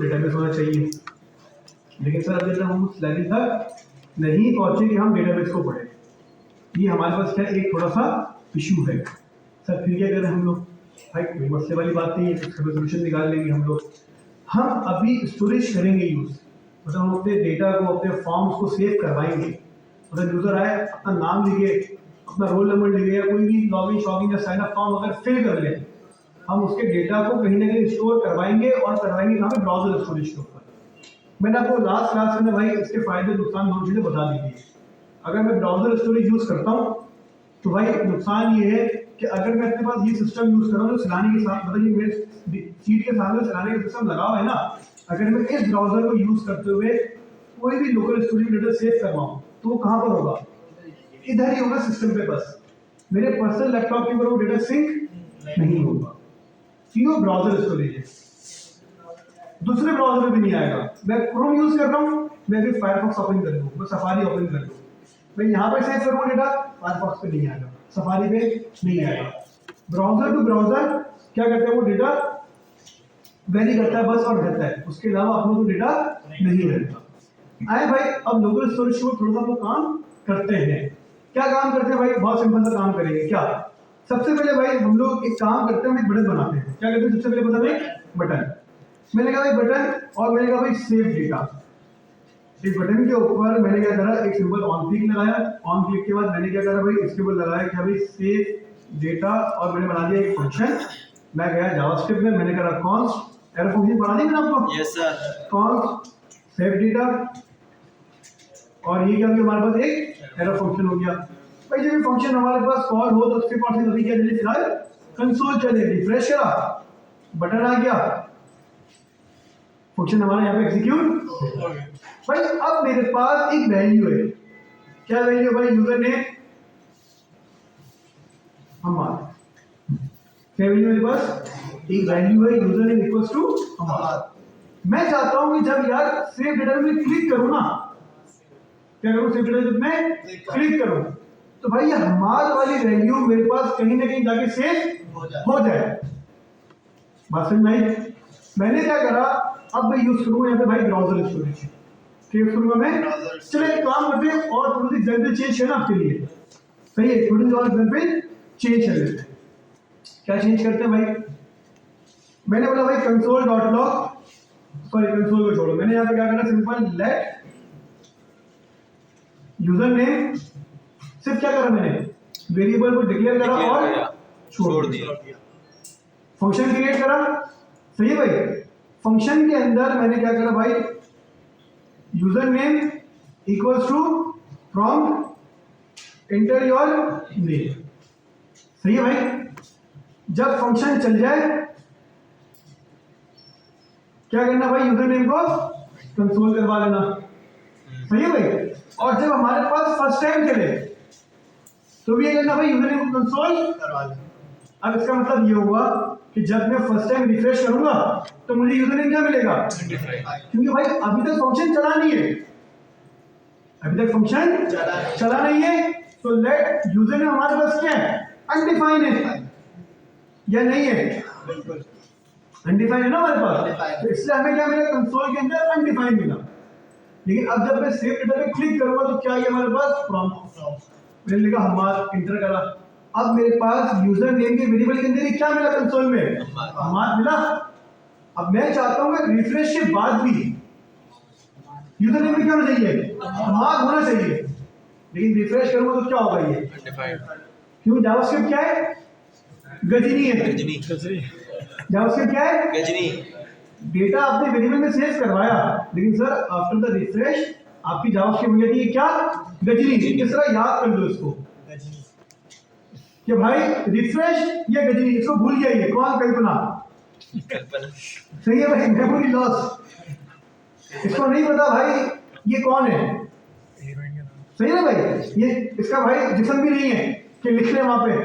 Database होना चाहिए। लेकिन सर अभी तक हम उस लेवल तक नहीं पहुंचे कि हम डेटाबेस को पढ़ें। ये हमारे पास क्या एक थोड़ा सा इशू है। सर फिर क्या करें हम लोग? भाई कोई मसले वाली बात नहीं है, इसका सोल्यूशन निकाल लेंगे हम लोग। हम अभी स्टोरेज करेंगे यूज, मतलब हम अपने डेटा को, अपने फॉर्म्स को सेव करवाएंगे। मतलब यूजर आए, अपना नाम लिखे, अपना रोल नंबर लिखे, या कोई भी लॉगिन शॉगिन या साइन अप फॉर्म अगर फिल कर ले, हम उसके डेटा को कहीं ना कहीं स्टोर करवाएंगे, और करवाएंगे कहाँ पे? ब्राउजर स्टोरेज के ऊपर। मैंने आपको लास्ट क्लास में भाई इसके फायदे नुकसान दोनों चीजें बता दी थी। अगर मैं ब्राउजर स्टोरेज यूज करता हूँ तो भाई नुकसान ये है कि अगर मैं अपने पास ये सिस्टम यूज कर रहा हूँ चलाने के साथ, मतलब ये मेरे सीट के सामने चलाने का सिस्टम लगा हुआ है ना, अगर मैं इस ब्राउजर को यूज करते हुए कोई भी लोकल स्टोरेज डेटा सेव करवाऊँ तो वो कहाँ पर होगा? इधर ही होगा सिस्टम पे। बस मेरे पर्सनल लैपटॉप के ऊपर वो डेटा सिंक नहीं होगा, क्यों? ब्राउजर स्टोरेज है। दूसरे ब्राउजर में भी नहीं आएगा। मैं क्रोम यूज कर रहा हूँ, मैं भी फायरफॉक्स ओपन कर लूँ, मैं सफारी ओपन कर लूँ, मैं यहाँ पे सेव करूँ डेटा, फायरफॉक्स पे नहीं आएगा, सफारी पे नहीं आएगा। ब्राउजर टू ब्राउजर क्या करता है? वो डेटा वेरी करता है बस, और रहता है, उसके अलावा अपना तो डेटा नहीं रहता। आए भाई अब लोकल स्टोरेज को थोड़ा सा वो काम करते हैं। क्या काम करते हैं भाई? बहुत सिंपल सा काम करेंगे। क्या? सबसे पहले भाई हम लोग एक काम करते हैं, हम एक बटन बनाते हैं। क्या करते हैं? सबसे पहले बता दें, बटन। मैंने कहा भाई बटन, और मैंने कहा भाई सेव डेटा। इस बटन के ऊपर मैंने क्या करा? एक सिंबल ऑन क्लिक लगाया। ऑन क्लिक के बाद मैंने क्या करा भाई? इसके ऊपर लगाया क्या भाई? सेव डेटा, और मैंने बना दिया एक फंक्शन। मैं गया जावास्क्रिप्ट में, मैंने करा कॉन्स्ट, एरर फंक्शन बना दी मैंने आपको। Yes sir. Const save data, और ये क्या हो गया हमारे पास? एक एरर फंक्शन हो गया। भाई जब ये फंक्शन हमारे पास कॉल हो तो उसके पास अभी क्या चले? फिलहाल कंसोल चले। रिफ्रेश करा, बटन आ गया, फंक्शन हमारा यहाँ पे एग्जीक्यूट। भाई अब मेरे पास एक वैल्यू है। क्या वैल्यू है भाई? यूजर नेम हमारा। क्या वैल्यू मेरे पास? एक वैल्यू है यूजर नेम इक्वल्स टू हमारा। मैं चाहता हूं कि जब यार सेव डेटा में क्लिक करूं ना, क्या करूं? सेव डेटा जब मैं क्लिक करूं तो भाई ये हमार वाली वैल्यू मेरे पास कहीं ना कहीं जाके सेव हो जाए। बात समझ में आई? मैंने क्या करा? अब मैं यूज करूंगा यहाँ पे भाई ब्राउजर स्टोरेज। ठीक करूंगा मैं। चलो एक काम करते हैं, और थोड़ी सी एग्जाम्पल चेंज है ना आपके लिए, सही है? थोड़ी सी और एग्जाम्पल चेंज कर लेते हैं। क्या चेंज करते हैं भाई? मैंने बोला भाई console dot log, sorry console को छोड़ो, मैंने यहाँ पे क्या करना? सिंपल लेट यूजर नेम, सिर्फ क्या करा मैंने? वेरिएबल को डिक्लेयर करा और छोड़ दिया। फंक्शन क्रिएट करा, सही है भाई? फंक्शन के अंदर मैंने क्या करा भाई? User name equals to prompt enter your name, सही है भाई? जब फंक्शन चल जाए क्या करना भाई? यूजर नेम को कंसोल करवा लेना, सही है भाई? और जब हमारे पास फर्स्ट टाइम चले तो भी ये करना भाई, यूजर नेम को कंसोल करवा लेना। अब इसका मतलब ये हुआ कि जब मैं फर्स्ट टाइम रिफ्रेश करूंगा तो मुझे यूजर नेम क्या मिलेगा? क्योंकि भाई अभी तक फंक्शन चला नहीं है, अभी तक फंक्शन चला नहीं है, तो लेट यूजर नेम हमारे पास क्या है? अनडिफाइंड है या नहीं है? बिल्कुल अनडिफाइंड है ना हमारे पास, तो इसलिए हमें क्या मिला? कंसोल के अंदर अनडिफाइंड मिला। लेकिन अब जब मैं सेव डेटा पे क्लिक करूंगा तो क्या है हमारे पास? प्रॉम्प्ट। मैंने लिखा हमारा, इंटर करा। अब मेरे पास यूजर नेम के वेरिएबल के अंदर क्या मिला? कंसोल में हमारा मिला। अब मैं चाहता हूं कि रिफ्रेश के बाद भी यूजर नेम में क्या होना चाहिए? हमारा होना चाहिए, लेकिन रिफ्रेश करूंगा तो क्या होगा? ये अनडिफाइंड। क्यों? जावास्क्रिप्ट क्या है? गजनी है। गजनी। जावास्क्रिप्ट क्या है? गजनी। डेटा आपने वेरिएबल में सेव करवाया, लेकिन सर आफ्टर द रिफ्रेश आपकी जावास्क्रिप्ट मिल जाती है क्या? गजनी। किस तरह याद कर लो इसको कि भाई रिफ्रेश या गजनी, इसको भूल जाइए। कौन? कल्पना। सही है भाई? मेमोरी लॉस, इसको नहीं पता भाई ये कौन है, सही है भाई? ये इसका भाई जिस्म भी नहीं है कि लिख ले, वहां पे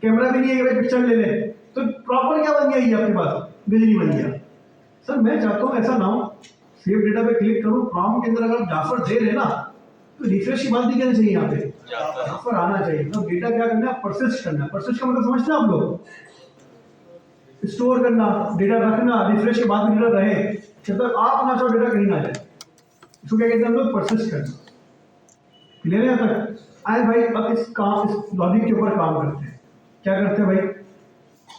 कैमरा भी नहीं है कि भाई पिक्चर ले ले, तो प्रॉपर क्या बन गया? ये आपके पास गजनी बन गया। सर मैं चाहता हूँ ऐसा ना हो, सेव डेटा पे क्लिक करूँ, प्रॉम्प्ट के अंदर अगर जाफर दे रहे ना तो रिफ्रेश की बात नहीं करनी चाहिए, यहाँ पे जाफर आना चाहिए। तो डेटा क्या करना है? परसिस्ट करना। परसिस्ट का मतलब समझते हैं आप लोग? स्टोर करना, डेटा रखना, रिफ्रेश के बाद में डेटा रहे। जब तक आप ना चाहो डेटा कहीं ना जाए। इसको क्या कहते हैं हम लोग? परसिस्ट करना। क्लियर है यहाँ तक? आए भाई अब इस लॉजिक के ऊपर काम करते हैं। क्या करते हैं भाई?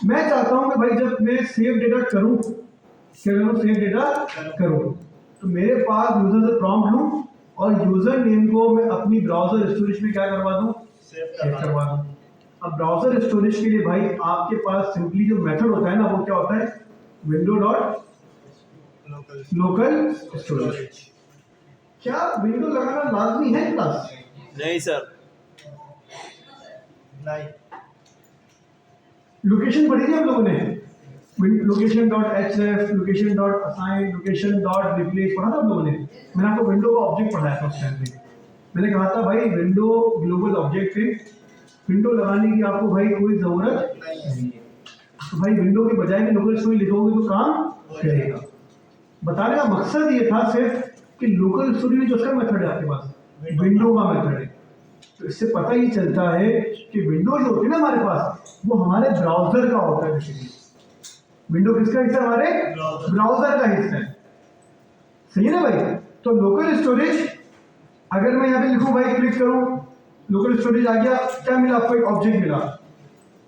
मैं चाहता हूं कि भाई जब मैं सेव डेटा करूं, क्या करूं? सेव डेटा करूं, तो मेरे पास यूजर से प्रॉम्प्ट लूं और यूजर नेम को मैं अपनी ब्राउजर स्टोरेज में क्या करवा दूं? सेव करवा दूं। अब ब्राउजर स्टोरेज के लिए भाई आपके पास सिंपली जो मेथड होता है ना, वो क्या होता है? Window dot local storage. क्या विंडो लगाना लाजमी है क्लास? नहीं सर, नहीं। लोकेशन पढ़ी थी हम लोगों ने, location dot href, location dot assign, location dot replace पढ़ा था हम लोगों ने। मैंने आपको विंडो का ऑब्जेक्ट पढ़ाया था उस टाइम पे। मैंने कहा था भाई विंडो ग्लोबल ऑब्जेक्ट है, विंडो लगाने की आपको भाई कोई जरूरत नहीं है। तो भाई विंडो के बजाय में लोकल स्टोरेज लिखोगे तो काम करेगा। बताने का मकसद ये था सिर्फ कि लोकल स्टोरेज में जो उसका मेथड है आपके पास, विंडो का मेथड है। तो इससे पता ही चलता है कि विंडो जो होती है ना हमारे पास, वो हमारे ब्राउजर का होता है। बेसिकली विंडो किसका हिस्सा है? हमारे ब्राउजर का हिस्सा है। सही है ना भाई? तो लोकल स्टोरेज अगर मैं यहाँ पे लिखूं भाई, क्लिक करूं, लोकल स्टोरेज आ गया। क्या मिला आपको? एक ऑब्जेक्ट मिला।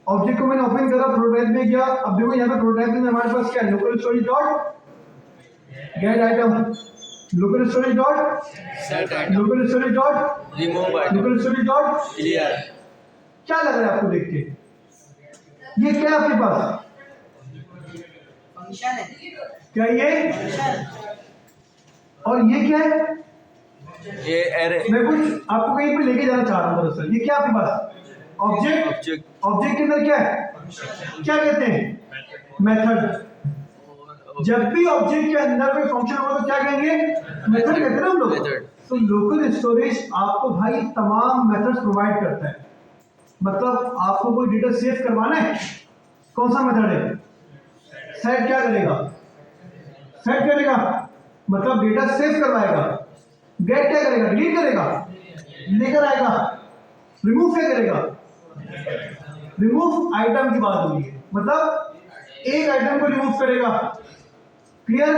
ऑब्जेक्ट को मैंने ओपन करा, प्रोटोटाइप में गया। अब देखो यहाँ पे प्रोटोटाइप में हमारे पास क्या है? Local storage dot get item, local storage dot set item, local storage dot remove item, local storage dot clear. क्या लग रहा है आपको देख के? ये क्या है आपके पास? फंक्शन है। क्या ये? और ये क्या है? ये एरे मैं कुछ आपको कहीं पे लेके जाना चाह रहा हूँ दरअसल। ये क्या आपके पास? ऑब्जेक्ट। ऑब्जेक्ट ऑब्जेक्ट के अंदर क्या है? क्या कहते हैं? मेथड। जब भी ऑब्जेक्ट के अंदर कोई फंक्शन होगा तो क्या कहेंगे? मेथड कहते हैं ना हम लोग। Method। तो लोकल स्टोरेज आपको भाई तमाम मेथड्स प्रोवाइड करता है। मतलब आपको कोई डेटा सेव करवाना है, कौन सा मेथड है? सेट। क्या करेगा? सेट करेगा, मतलब डेटा सेव करवाएगा। गेट क्या करेगा? डिलीट करेगा, लेकर आएगा। रिमूव क्या करेगा? रिमूव आइटम की बात हो रही है, मतलब एक आइटम को रिमूव करेगा। क्लियर?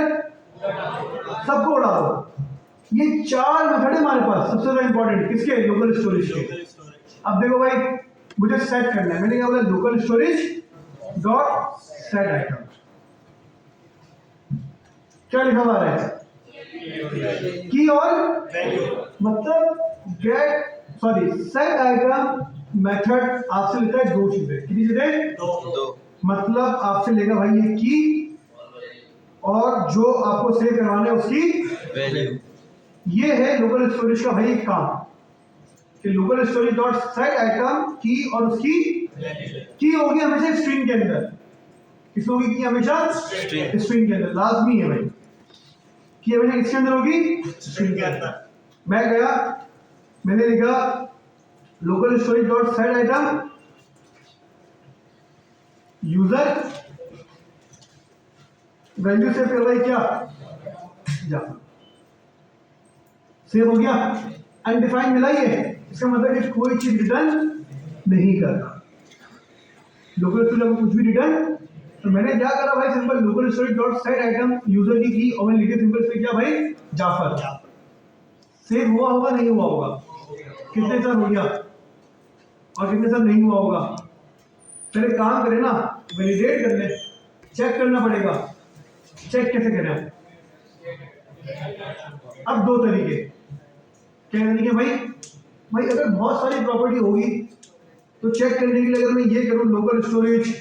सबको उड़ा दो। ये चार मेथड है हमारे पास, सबसे ज्यादा इंपॉर्टेंट किसके? लोकल स्टोरेज के। अब देखो भाई, मुझे सेट करना है। मैंने क्या बोला? Local storage dot set item. क्या लिखा हुआ है? की और मतलब get, sorry, set item method आपसे लेता है दो चीजें। कितनी चीजें? दो। मतलब आपसे लेगा भाई ये की और जो आपको सेव करवाना है उसकी वैल्यू। ये है लोकल स्टोरेज का भाई काम, कि local storage dot set item की और उसकी की होगी हमेशा स्ट्रिंग के अंदर। किसमें होगी की? हमेशा स्ट्रिंग के अंदर, लाजमी है भाई। की हमेशा किसके अंदर होगी? स्ट्रिंग के अंदर। मैं गया, मैंने लिखा local storage dot set item user, value save करवाई क्या? जाफर। सेव हो गया। अनडिफाइंड मिला ये, इसका मतलब कि कोई चीज रिटर्न नहीं करना। लोकल स्टोरेज कुछ भी रिटर्न। तो मैंने क्या करा भाई? Simple local storage dot set item user की और मैंने लिखे सिंपल से क्या भाई? जाफर। सेव हुआ होगा नहीं हुआ होगा? कितने सर हो गया और कितने सर नहीं हुआ होगा? पहले काम करें ना, वैलिडेट कर ले, चेक करना पड़ेगा। चेक कैसे करें? अब दो तरीके। क्या तरीके भाई? भाई अगर बहुत सारी प्रॉपर्टी होगी तो चेक करने के लिए अगर मैं ये करूं local storage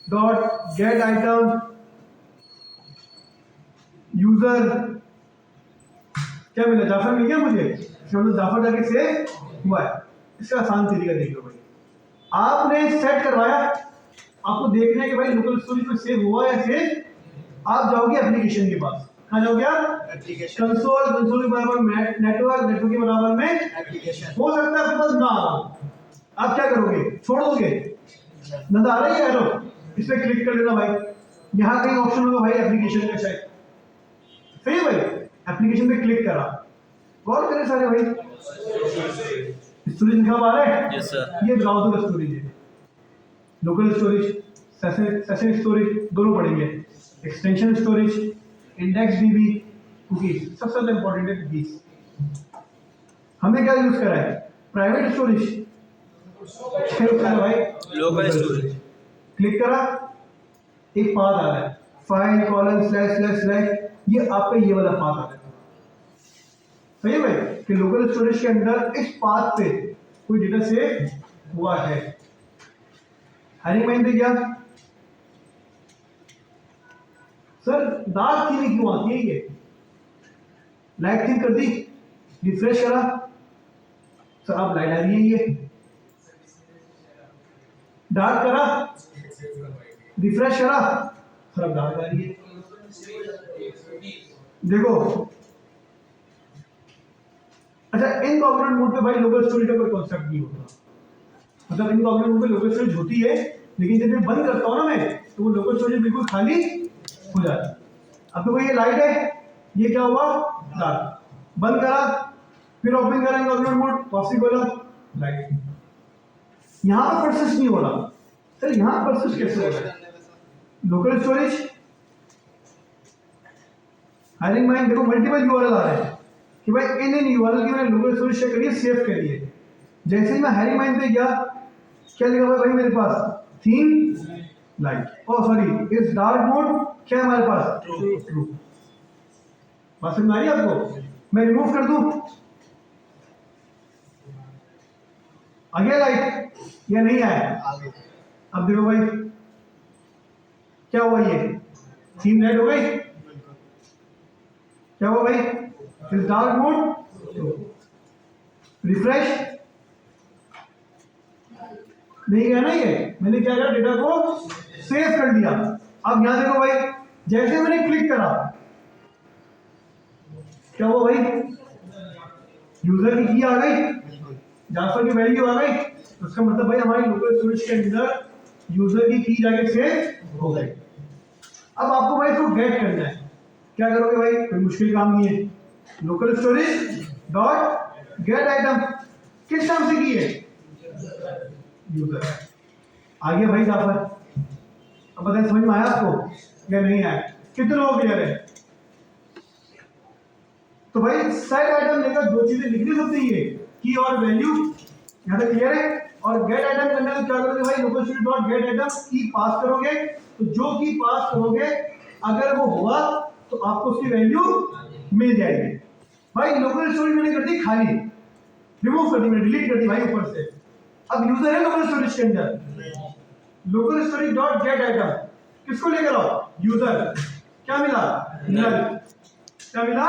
dot get item user, क्या मिला? जाफर मिल गया मुझे। मतलब जाफर जाके सेव हुआ है। इसका आसान तरीका देख लो भाई। आपने सेट करवाया, आपको देखना है कि भाई लोकल स्टोरेज में सेव हुआ या सेव। आप जाओगे एप्लीकेशन के पास। कहाँ जाओगे आप? एप्लीकेशन। कंसोल, कंसोल के बराबर नेटवर्क, नेटवर्क के बराबर में एप्लीकेशन। हो सकता है आपके पास ना आ। आप क्या करोगे? छोड़ दोगे? नजर आ रहा है एरो? इस पे क्लिक कर लेना भाई। यहाँ कहीं ऑप्शन होगा भाई एप्लीकेशन का शायद। सही है भाई? एप्लीकेशन पे क्लिक करा, गौर करें सारे भाई। स्टोरेज लिखा हुआ आ रहा है? Yes sir. ये ब्राउजर स्टोरेज है। लोकल स्टोरेज, सेशन स्टोरेज दोनों पढ़ेंगे। Extension storage, index dB cookies, सबसे ज्यादा इंपॉर्टेंट है कुकीज। हमने क्या यूज करा है? प्राइवेट स्टोरेज, भाई लोकल स्टोरेज। क्लिक करा, एक पाथ आ रहा है, file colon slash slash slash, ये आपका ये वाला पाथ आ रहा है। सही है भाई कि लोकल स्टोरेज के अंदर इस पाथ पे कोई डेटा सेव हुआ है। हैरिंग माइन पे क्या सर डार्क थीम क्यों आती है? ये लाइट थीम कर दी, रिफ्रेश करा, सर अब लाइट आ रही है। ये डार्क करा, रिफ्रेश करा, सर अब डार्क आ रही है। देखो अच्छा, इनकॉग्रेंट मोड पे भाई लोकल स्टोरेज का कोई कॉन्सेप्ट नहीं होता। मतलब इनकॉग्रेंट मोड पे लोकल स्टोरेज होती है, लेकिन जब मैं बंद करता हूँ ना मैं, तो वो लोकल स्टोरेज बिल्कुल खाली हो जाता है। अब तो ये लाइट है, ये क्या हुआ? डार्क। बंद करा, फिर ओपन करा इनकॉग्रेंट मोड, वापसी खोला, लाइट। यहाँ पर परसिस्ट नहीं हो रहा। सर यहाँ परसिस्ट कैसे हो रहा है? लोकल स्टोरेज हायरिंग माइन, देखो मल्टीपल यूआरएल आ रहे हैं कि भाई इन यूआरएल की मैंने लोकल स्टोरेज शेयर करिए, सेव करिए। जैसे ही मैं हायरिंग माइन पे गया, क्या लिखा हुआ भाई मेरे पास? थीम लाइट, ओ सॉरी इस डार्क मोड क्या है हमारे पास? ट्रू। बात समझ में आ रही है आपको? मैं रिमूव कर दूं, आ गया लाइट या नहीं आया? अब देखो भाई क्या हुआ, ये थीम लाइट हो गई। क्या हुआ भाई? इस डार्क मोड रिफ्रेश नहीं गया ना, ये मैंने क्या किया? डेटा को सेव कर दिया। अब यहां देखो भाई, जैसे मैंने क्लिक करा, क्या हुआ भाई? यूजर की की आ गई, जाफर की वैल्यू आ गई। तो उसका मतलब भाई हमारी लोकल स्टोरेज के अंदर यूजर की की जाके सेव हो गई। अब आपको भाई इसको गेट करना है। क्या करोगे भाई? कोई मुश्किल काम नहीं है। Local storage dot get item किस नाम से की है? यूजर। आ गया भाई जाफर। अब बताएं समझ में आया आपको या नहीं आया? कितने लोग क्लियर है? तो भाई सेट आइटम लेकर दो चीजें लिखनी होती है, की और वैल्यू। यहाँ तक क्लियर है? और गेट आइटम करने में क्या करोगे भाई? Local storage dot get item की पास करोगे, तो जो की पास करोगे अगर वो हुआ तो आपको उसकी वैल्यू मिल जाएगी। भाई लोकल स्टोरेज मैंने कर दी खाली, रिमूव कर दी, मैंने डिलीट कर दी भाई ऊपर से। अब यूजर है लोकल स्टोरेज के अंदर, local storage dot get item किसको लेकर आओ? यूजर। क्या मिला? नल। क्या मिला?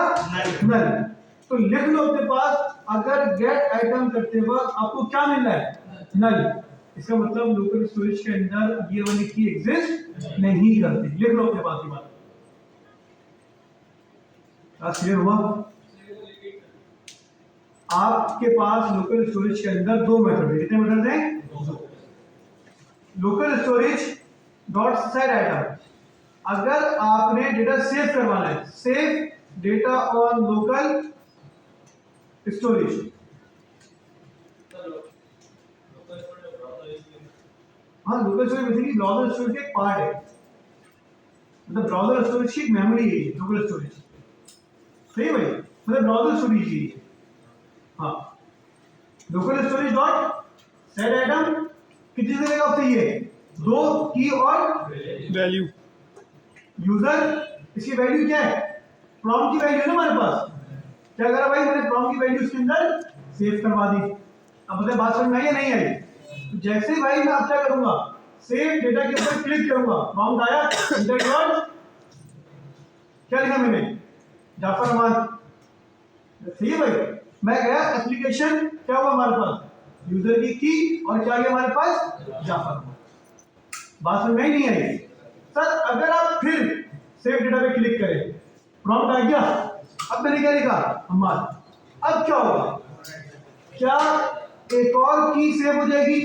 नल। तो लिख लो अपने पास, अगर गेट आइटम करते वक्त आपको क्या मिल रहा है? नल। इसका मतलब लोकल स्टोरेज के अंदर ये वाली की एग्जिस्ट नहीं करती। लिख लो अपने पास की बात। क्लियर हुआ? आपके पास लोकल स्टोरेज के अंदर दो मेथड है। कितने मेथड हैं? Local storage dot set item, अगर आपने डेटा सेव करवाना है, save data on local storage. हाँ, local storage basically browser storage का एक पार्ट है। मतलब ब्राउजर स्टोरेज की मेमोरी है लोकल स्टोरेज। सही है भाई? मतलब ब्राउजर स्टोरेज ही है। हाँ, local storage dot set item कितनी जगह का चाहिए? दो की और वैल्यू। यूजर, इसकी वैल्यू क्या है? प्रॉम्प्ट की वैल्यू है ना हमारे पास। क्या करा भाई? मैंने प्रॉम्प्ट की वैल्यू इसके अंदर सेव करवा दी। अब बताए बात समझ में आई या नहीं आई? तो जैसे भाई मैं आप क्या करूंगा? सेव डेटा के ऊपर क्लिक करूंगा, प्रॉम्प्ट आया, इंटर डॉट क्या लिखा मैंने? जाफर अहमद। सही है भाई? मैं गया एप्लीकेशन, क्या हुआ हमारे पास? यूजर की और क्या गया हमारे पास? जाफर। बात समझ में नहीं आई? सर अगर आप फिर सेव डेटा पे क्लिक करें, प्रॉम्प्ट आ गया, अब मैंने क्या लिखा? अहमद। अब क्या होगा? क्या एक और की सेव हो जाएगी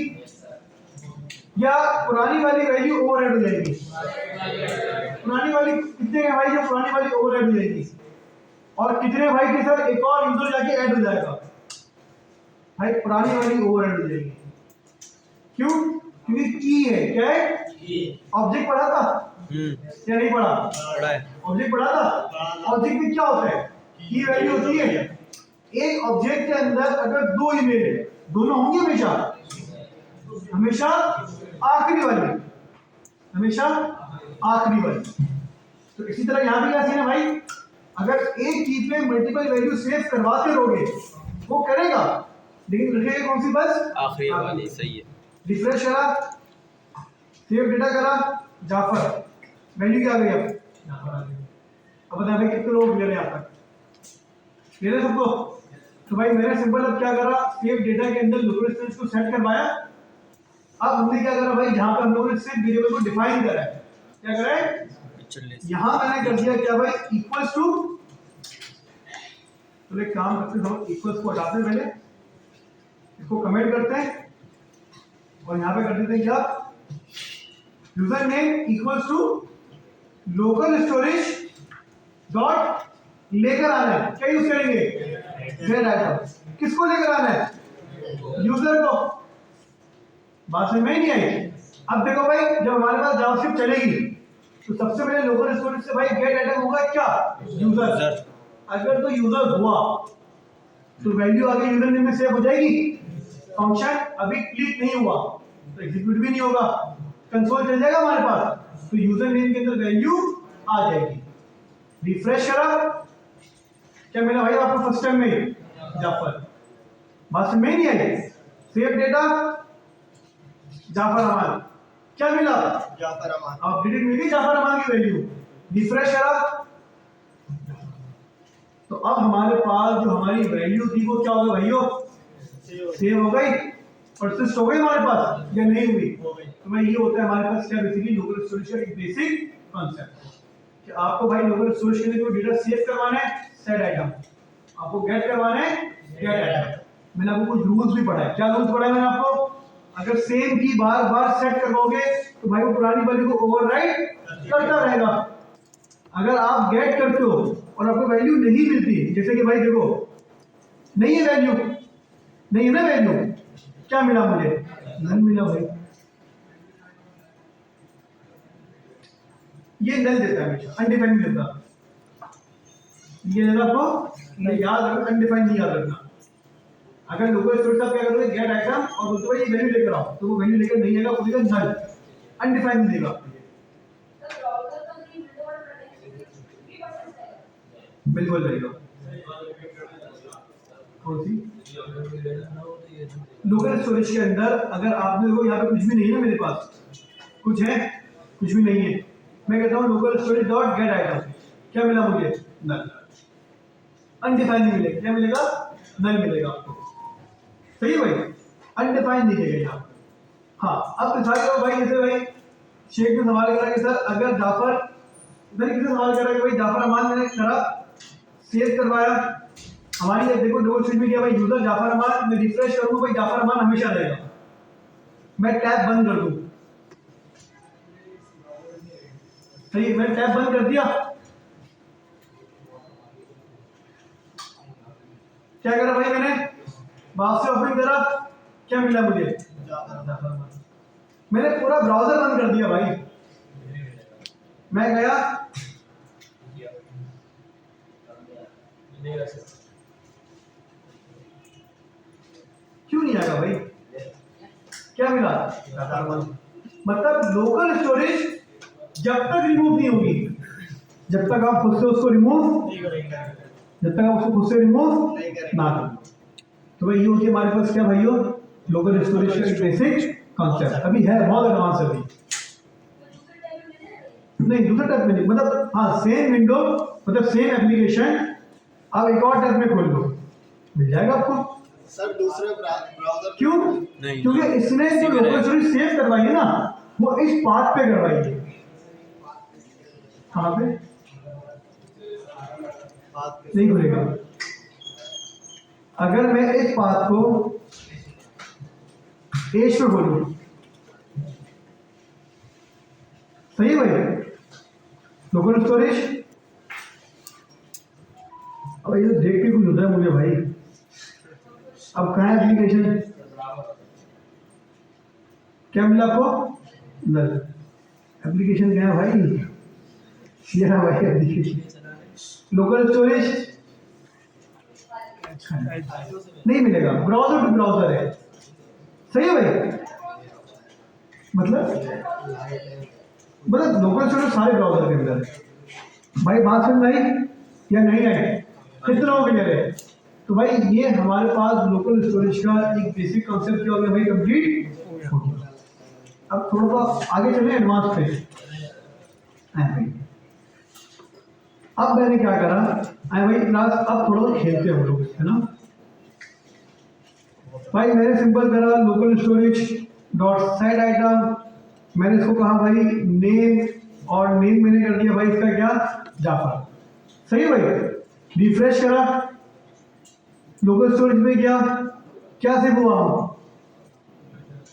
या पुरानी वाली वैल्यू ओवरराइड हो जाएगी? पुरानी वाली कितने है भाई? जो पुरानी वाली ओवरराइड हो जाएगी। और कितने भाई के साथ एक और यूजर जाके ऐड हो जाएगा? भाई पुरानी वाली ओवरराइड हो जाएगी। क्यों? क्योंकि की है। क्या है? ऑब्जेक्ट पढ़ा था, या नहीं पढ़ा? पढ़ा है। ऑब्जेक्ट पढ़ा था। ऑब्जेक्ट में क्या होता है? की वैल्यू होती है। एक ऑब्जेक्ट के अंदर अगर दो इमेज है, दोनों होंगी हमेशा, हमेशा आखिरी वाली, हमेशा आखिरी वाली। तो इसी तरह यहाँ भी क्या सीन है भाई, अगर एक की पे मल्टीपल वैल्यू सेव करवाते रहोगे वो करेगा, लेकिन रखेगा कौन सी? बस आखिरी वाली। सही है। रिफ्रेश करा, सेव डेटा करा, जाफर, वैल्यू क्या आ गई? अब बता भाई कितने लोग क्लियर है यहाँ तक? क्लियर है सबको? तो भाई मैंने सिंपल अब क्या करा, सेव डेटा के अंदर लोकल स्टोरेज को सेट करवाया। अब हमने क्या करा भाई, जहां पे हम लोगों ने सिर्फ वेरिएबल को डिफाइन करा है, क्या करा है? यहां मैंने कर दिया क्या भाई, इक्वल्स टू। तो एक काम करते हैं, हम इक्वल्स को हटाते हैं, पहले इसको कमेंट करते हैं और यहां पे कर देते हैं क्या, user name equals to local storage dot लेकर आना है। क्या यूज करेंगे? Get item. किसको लेकर आना है? यूजर को। बात समझ में नहीं आई? अब देखो भाई, जब हमारे पास जावास्क्रिप्ट चलेगी तो सबसे पहले लोकल स्टोरेज से भाई गेट आइटम होगा क्या? यूजर। अगर तो यूजर हुआ तो वैल्यू आगे यूजर नेम में सेव हो जाएगी। फंक्शन अभी क्लिक नहीं हुआ तो एग्जीक्यूट भी नहीं होगा, कंसोल चल जाएगा हमारे पास, तो यूजर नेम के अंदर वैल्यू आ जाएगी। रिफ्रेश करा, क्या मिला भाई आपको फर्स्ट टाइम में? जाफर। बात में नहीं आई? सेव डेटा, जाफर अमान, क्या मिला? जाफर अमान। अपडेटेड मिली जाफर अमान की वैल्यू। रिफ्रेश करा तो अब हमारे पास जो हमारी वैल्यू थी वो क्या होगा भाइयों? सेव हो गई, परसिस्ट हो गई हमारे पास या नहीं हुई? तो भाई ये होता है हमारे पास क्या, बेसिकली लोकल स्टोरेज का एक बेसिक कॉन्सेप्ट कि आपको भाई लोकल स्टोरेज के लिए कोई डेटा सेव करवाना है, सेट आइटम, आपको गेट करवाना है, गेट आइटम। मैंने आपको कुछ रूल्स भी पढ़ाए। क्या रूल्स पढ़ाए मैंने आपको? अगर सेम की बार बार सेट करवाओगे तो भाई वो पुरानी वाली को ओवरराइड करता रहेगा। अगर आप गेट करते हो और आपको वैल्यू नहीं मिलती, जैसे कि भाई देखो नहीं है वैल्यू, नहीं है ना वैल्यू, क्या मिला मुझे? नल मिला भाई। ये नल देता है हमेशा, अनडिफाइंड देता है। ये देता आपको नहीं याद रखना, अनडिफाइंड नहीं याद रखना। अगर लोकल स्टोरेज आप क्या करोगे, गेट आइटम और उसको ये वैल्यू लेकर आओ, तो वो वैल्यू लेकर नहीं आएगा, वो देगा नल, अनडिफाइंड देगा। बिल्कुल रहेगा। कौन सी? लोकल स्टोरेज के अंदर अगर आपने देखो यहाँ पे कुछ भी नहीं है ना, मेरे पास कुछ है, कुछ भी नहीं है, मैं कहता हूँ local storage dot get item, क्या मिला मुझे? नल। अनडिफाइंड नहीं मिलेगा, क्या मिलेगा? नल मिलेगा आपको। सही है भाई, अनडिफाइंड नहीं देगा यहाँ। हाँ, अब मिसाल करो भाई, जैसे भाई शेख ने सवाल करा कि सर अगर जाफर, मैंने किसी सवाल करा कि भाई जाफर अमान मैंने करा, सेव करवाया, हमारी देखो डबल स्विच में क्या भाई, यूजर जाफर अमान, मैं रिफ्रेश करूंगा भाई जाफर अमान हमेशा रहेगा, मैं टैब बंद कर दूं, सही, मैं टैब बंद कर दिया, क्या करा भाई मैंने, वापस से ओपन करा, क्या मिला मुझे? मैंने पूरा ब्राउजर बंद कर दिया भाई, मैं गया, क्यों नहीं आएगा भाई? क्या मिला? मतलब लोकल स्टोरेज जब तक रिमूव नहीं होगी, जब तक आप खुद से उसको रिमूव नहीं करेंगे, जब तक आप उसको खुद से रिमूव ना करें। तो भाई ये होती है हमारे पास क्या भाइयों, लोकल स्टोरेज का एक बेसिक कॉन्सेप्ट। अभी है बहुत एडवांस, अभी नहीं दूसरे टैब में नहीं, मतलब हाँ सेम विंडो, मतलब सेम एप्लीकेशन आप एक और टैब में खोल लो, मिल जाएगा आपको। सर दूसरे ब्राउज़र क्यों? क्योंकि इसने जो लोकल स्टोरेज सेव करवाई है ना, वो इस पाथ पे करवाई है। कहाँ पे? नहीं खुलेगा। अगर मैं इस पाथ को एज पे खोलूं, सही है भाई, लोकल स्टोरेज। अब ये तो देख के कुछ होता है मुझे भाई, अब कहाँ है एप्लीकेशन, क्या मिला आपको? नल। एप्लीकेशन क्या है भाई, ये है भाई एप्लीकेशन। लोकल स्टोरेज नहीं मिलेगा, ब्राउजर टू ब्राउजर है, सही है भाई। मतलब लोकल स्टोरेज सारे ब्राउजर के अंदर है भाई। बात समझ में आई या नहीं आई, कितना हो क्लियर है? तो भाई ये हमारे पास लोकल स्टोरेज का एक बेसिक कॉन्सेप्ट क्या हो गया भाई, कंप्लीट हो गया। अब थोड़ा सा आगे चले एडवांस पे। अब मैंने क्या करा, भाई क्लास अब थोड़ा सा खेलते हैं हम लोग, है ना भाई। मैंने सिंपल करा local storage dot set item, मैंने इसको कहा भाई नेम, और नेम मैंने कर दिया भाई इसका क्या, जाफर, सही है भाई। रिफ्रेश करा लोकल स्टोरेज में, क्या से हुआ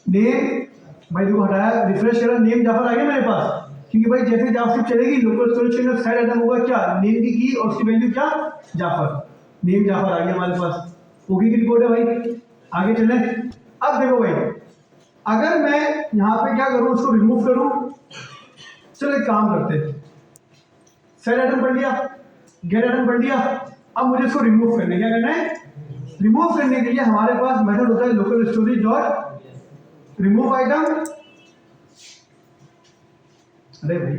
नेम भाई, देखो हटाया, रिफ्रेश करा, नेम जाफर आ गया मेरे पास, क्योंकि भाई जैसे जावास्क्रिप्ट चलेगी लोकल स्टोरेज के अंदर सेट आइटम होगा क्या, नेम की की और उसकी वैल्यू क्या, जाफर, नेम जाफर आ गया हमारे पास। ओके की रिपोर्ट है भाई, आगे चले। अब देखो भाई, अगर मैं यहाँ पे क्या करूँ, उसको रिमूव करूँ, चलो एक काम करते हैं, सेट आइटम पढ़ लिया, गेट आइटम पढ़ लिया, अब मुझे इसको रिमूव करना है। क्या करना है, रिमूव करने के लिए हमारे पास मेथड होता है local storage dot remove item. अरे भाई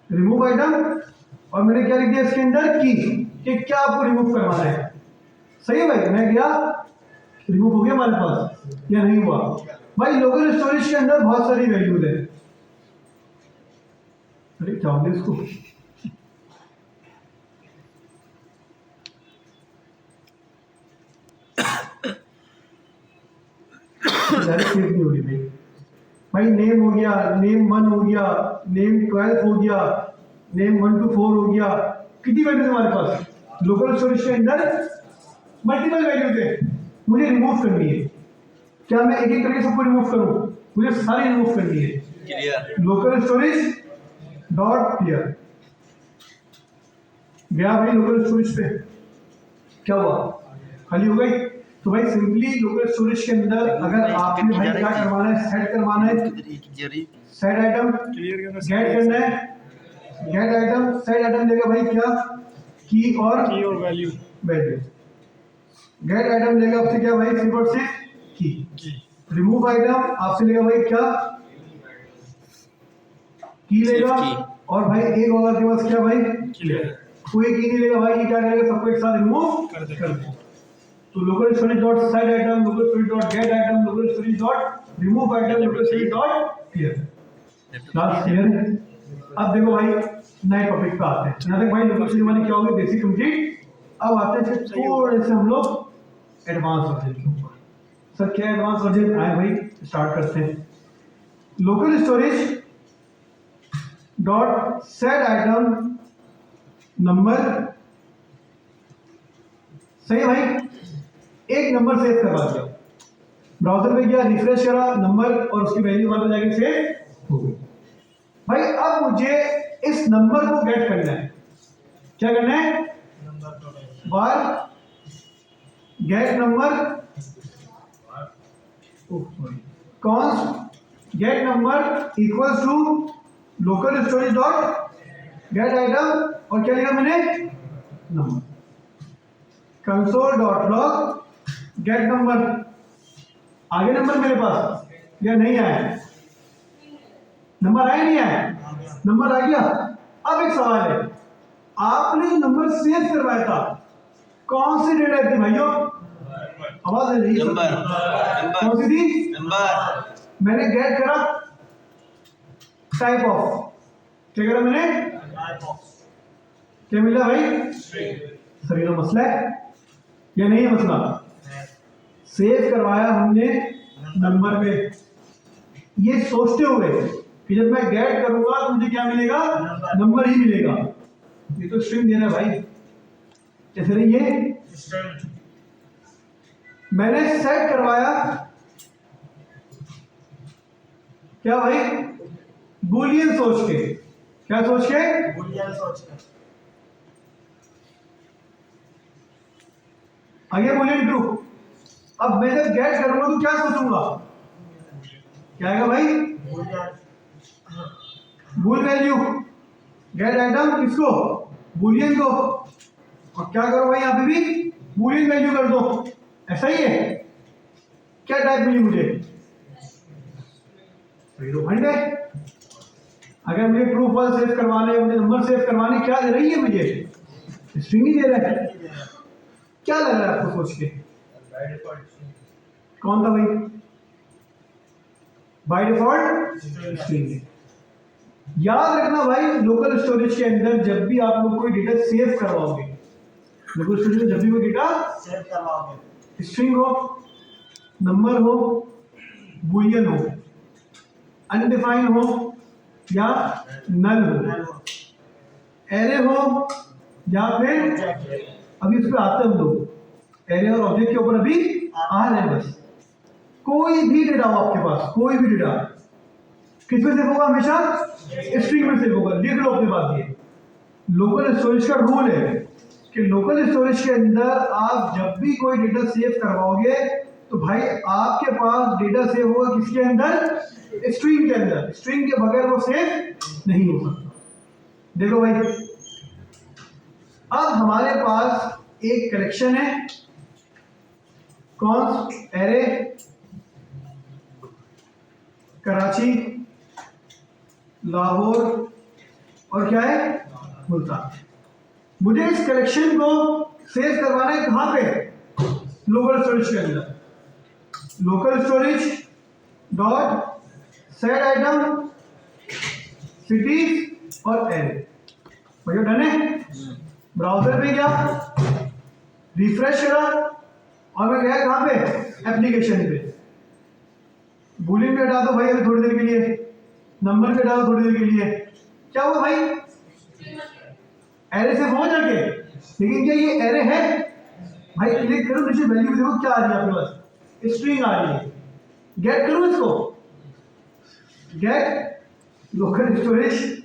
रिमूव आइटम, और मैंने क्या लिख दिया इसके अंदर की, कि क्या आपको रिमूव करवाना है, सही है भाई। मैं गया, रिमूव हो गया हमारे पास या नहीं हुआ भाई। लोकल स्टोरेज के अंदर बहुत सारी वैल्यूज है, अरे चाहोगे इसको, डायरेक्ट सेव नहीं हो रही भाई। नेम हो गया, नेम 1 हो गया, नेम 12 हो गया, नेम 1 to 4 हो गया, कितनी वैल्यूज हमारे पास लोकल स्टोरेज के अंदर, मल्टीपल वैल्यूज है, मुझे रिमूव करनी है। क्या मैं एक एक करके सबको रिमूव करूं, मुझे सारी रिमूव करनी है। Clear, local storage dot clear, गया भाई लोकल स्टोरेज पे, क्या हुआ, खाली हो गई। तो भाई सिंपली लोकल स्टोरेज के अंदर अगर आपने भाई क्या करवाना है, सेट करवाना है, सेट आइटम गेट करना है, गेट आइटम सेट आइटम लेगा भाई क्या, की और वैल्यू, गेट आइटम लेगा आपसे क्या भाई, सिंपल से की। रिमूव आइटम आपसे लेगा भाई क्या, की लेगा, और भाई एक होगा के पास क्या भाई, क्लियर। कोई की नहीं लेगा भाई, ये क्या करेगा, सबको एक साथ रिमूव कर देगा। तो local storage dot set item, local storage dot get item, local storage dot remove item, local storage dot clear. Class clear है? अब देखो भाई नए टॉपिक पे आते हैं। यहाँ तक भाई लोकल स्टोरेज वाली क्या होगी, बेसिक कंप्लीट। अब आते हैं फिर थोड़े से हम लोग एडवांस वर्जन के ऊपर। सर क्या एडवांस वर्जन आए भाई, स्टार्ट करते हैं। Local storage dot set item number, सही है भाई, एक नंबर सेव करवा दिया, ब्राउजर में गया, रिफ्रेश करा, नंबर और उसकी वैल्यू वाला जाके सेव हो गई भाई। अब मुझे इस नंबर को गेट करना है, क्या करना है, var get number, const get number equals to local storage dot get item, और क्या लिखा मैंने, number, console dot log get number. आगे नंबर मेरे पास या नहीं आया, नंबर आया नहीं आया, नंबर आ गया। अब एक सवाल है, आपने जो नंबर सेव करवाया था कौन सी डेटा थी भाइयों, आवाज नहीं, नंबर, कौन सी थी, नंबर। मैंने गेट करा टाइप ऑफ, क्या करा मैंने, क्या मिला भाई, सर ये तो मसला है या नहीं है मसला, सेव करवाया हमने नंबर में, ये सोचते हुए कि जब मैं गेट करूंगा तो मुझे क्या मिलेगा, नंबर ही मिलेगा। ये तो स्ट्रिंग दे रहा है भाई, कैसे रही ये, मैंने सेट करवाया क्या भाई, बूलियन सोच के, क्या सोच के, बुलियन सोच कर, आगे बूलियन ट्रू। अब मैं जब गेट करूंगा तो क्या सोचूंगा, क्या आएगा भाई, बुल वैल्यू गेट आइटम किसको, बुलियन को, और क्या करो भाई यहाँ पे भी बुलियन वैल्यू कर दो, ऐसा ही है। क्या टाइप मिली मुझे, तो खंड है। अगर मुझे ट्रू फॉल्स सेव करवाने, मुझे नंबर सेव करवाने, क्या दे रही है मुझे, स्ट्रिंग ही दे रहा है। क्या लग रहा है आपको सोच के, कौन था भाई, बाय डिफॉल्ट स्ट्रिंग है। याद रखना भाई, लोकल स्टोरेज के अंदर जब भी आप लोग कोई डेटा सेव करवाओगे, लोकल स्टोरेज में जब भी कोई डेटा सेव करवाओगे, स्ट्रिंग हो, नंबर हो, बुलियन हो, अनडिफाइंड हो या नल हो, एरे हो या फिर अभी उस पर आते हम लोग, एरे और ऑब्जेक्ट के ऊपर अभी आ रहे हैं बस। कोई भी डेटा हो आपके पास, कोई भी डेटा किस में सेव होगा, हमेशा स्ट्रिंग में सेव होगा। लिख लो अपने पास, ये लोकल स्टोरेज का रूल है कि लोकल स्टोरेज के अंदर आप जब भी कोई डेटा सेव करवाओगे तो भाई आपके पास डेटा सेव होगा किसके अंदर, स्ट्रिंग के अंदर। स्ट्रिंग के बगैर वो सेव नहीं हो सकता। देखो भाई, अब हमारे पास एक कलेक्शन है, कौन, एरे, कराची, लाहौर और क्या है, मुल्तान। मुझे इस कलेक्शन को सेव करवाना है कहां पे, लोकल स्टोरेज के अंदर। Local storage dot set item cities और एरे। भैया डन है। ब्राउजर पे गया, रिफ्रेश करा और मैं गया कहां पे, एप्लीकेशन पे। बुलियन पे हटा दो भाई अभी थोड़ी देर के लिए, नंबर पे हटा दो थोड़ी देर के लिए। क्या हुआ भाई, एरे से हो जाके, लेकिन क्या ये एरे है भाई, क्लिक करो नीचे वैल्यू देखो क्या आ रही है आपके पास, स्ट्रिंग आ रही है। गेट करो इसको, get local storage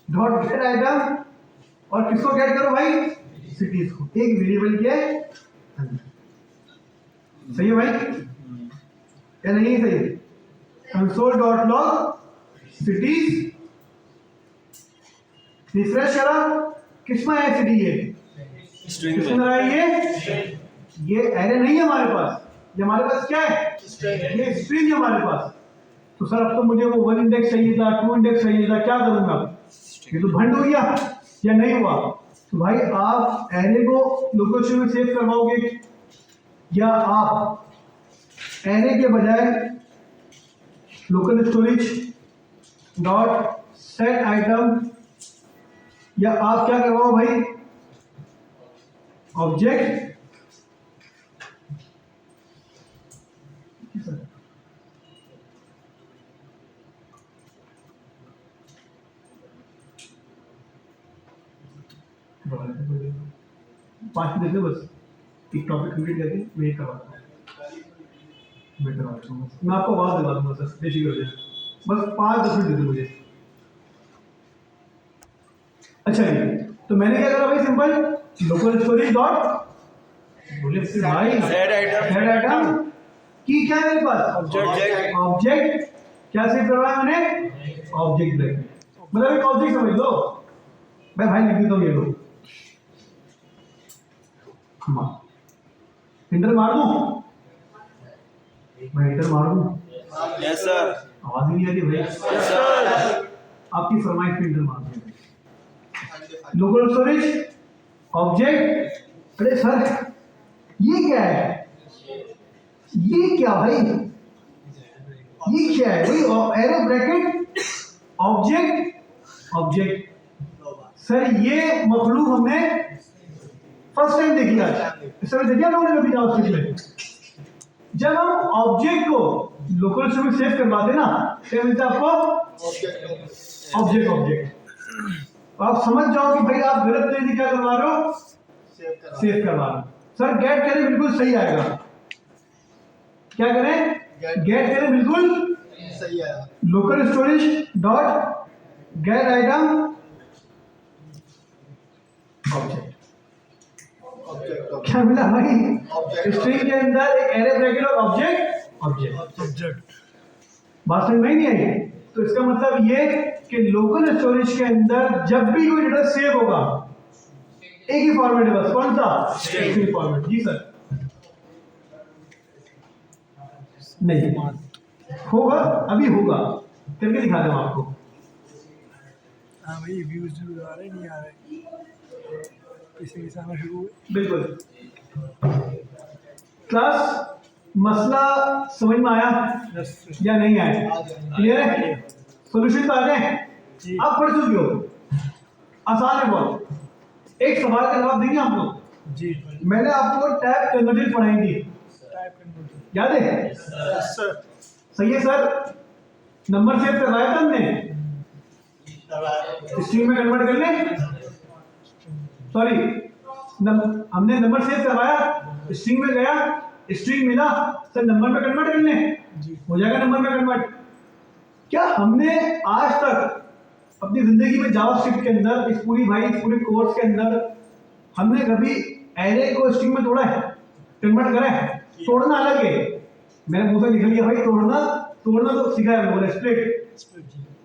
dot get item और किसको गेट करो भाई, सिटीज को, एक वेरिएबल के अंदर। सही है भाई या नहीं है, सही है। Console dot log cities, refresh करा, किसमें है सिटी, ये स्ट्रिंग किसमें में। है, ये एरे नहीं है हमारे पास, ये हमारे पास क्या है, ये स्ट्रिंग है हमारे पास। तो सर अब तो मुझे वो 1 इंडेक्स चाहिए था, 2 इंडेक्स चाहिए था, क्या करूंगा, ये तो भंड हो गया या नहीं हुआ। तो भाई आप एरे को लोकल स्टोरेज में सेव करवाओगे या आप एरे के बजाय local storage dot set item, या आप क्या करवाओ भाई, ऑब्जेक्ट पाँच मिनट बस, एक टॉपिक कंप्लीट करके मैं ये करवाता हूँ, मैं आपको आवाज दिला दूंगा सर, बेसिक हो जाए, बस 5-10 मिनट दे दो मुझे। अच्छा जी, तो मैंने क्या करा भाई, सिंपल लोकल स्टोरेज डॉट बोले भाई सेट आइटम, सेट आइटम की क्या है मेरे पास, ऑब्जेक्ट, ऑब्जेक्ट क्या सेव करवाया मैंने, ऑब्जेक्ट ब्रैकेट, मतलब एक ऑब्जेक्ट समझ लो। मैं भाई लिख देता हूँ ये लो, इंटर मार दूं, मैं इंटर मार दूं, यस सर, आवाज ही नहीं आ रही भाई, यस सर, आपकी फरमाइश पे इंटर मार दूं। लोकल स्टोरेज ऑब्जेक्ट, अरे सर ये क्या है, ये क्या भाई, ये क्या है भाई, arrow bracket object object. Sir ये मखलूक हमने फर्स्ट टाइम देखी आज, इस समय देखिए लोगों ने कभी जावास्क्रिप्ट में। जब हम ऑब्जेक्ट को लोकल स्टोरेज में सेव करवाते ना, क्या मिलता है आपको, ऑब्जेक्ट ऑब्जेक्ट। तो आप समझ जाओ कि भाई आप गलत तरीके से क्या करवा रहे हो, सेव करवा रहे हो। सर गेट करें बिल्कुल सही आएगा, क्या करें, गेट करें बिल्कुल सही आया, local storage dot get item object. क्या मिला भाई, स्ट्रिंग के अंदर एक एरे ब्रैकेट और ऑब्जेक्ट ऑब्जेक्ट। बात समझ में नहीं आई, तो इसका मतलब ये कि लोकल स्टोरेज के अंदर जब भी कोई डेटा सेव होगा एक ही फॉर्मेट है बस, कौन सा? String format. जी सर। नहीं होगा, अभी होगा, करके दिखा दूं आपको। हाँ भाई, व्यूज आ रहे नहीं आ रहे, किसी के सामने शुरू हुए। बिल्कुल। क्लास मसला समझ में आया यस या नहीं आया? क्लियर है? सॉल्यूशन तो आ गए? जी। आप पढ़ चुके हो, आसान है बहुत। एक सवाल का जवाब देंगे हम लोग। जी। मैंने आपको टैब कन्वर्जन पढ़ाई थी, टाइप कन्वर्जन। याद है? Yes sir. सही है सर। नंबर सेव करवाया था हमने, स्ट्रिंग में कन्वर्ट करने, सॉरी हमने नंबर सेव करवाया, स्ट्रिंग में गया, स्ट्रिंग मिला, सर नंबर में कन्वर्ट करने, जी। हो जाएगा नंबर में कन्वर्ट। क्या हमने आज तक अपनी जिंदगी में जावास्क्रिप्ट के अंदर इस पूरी कोर्स के अंदर हमने कभी एरे को स्ट्रिंग में तोड़ा है, कन्वर्ट करा है? तोड़ना अलग है, मैंने मुंह से निकल गया भाई, तोड़ना तो सीखा है मैंने, स्प्लिट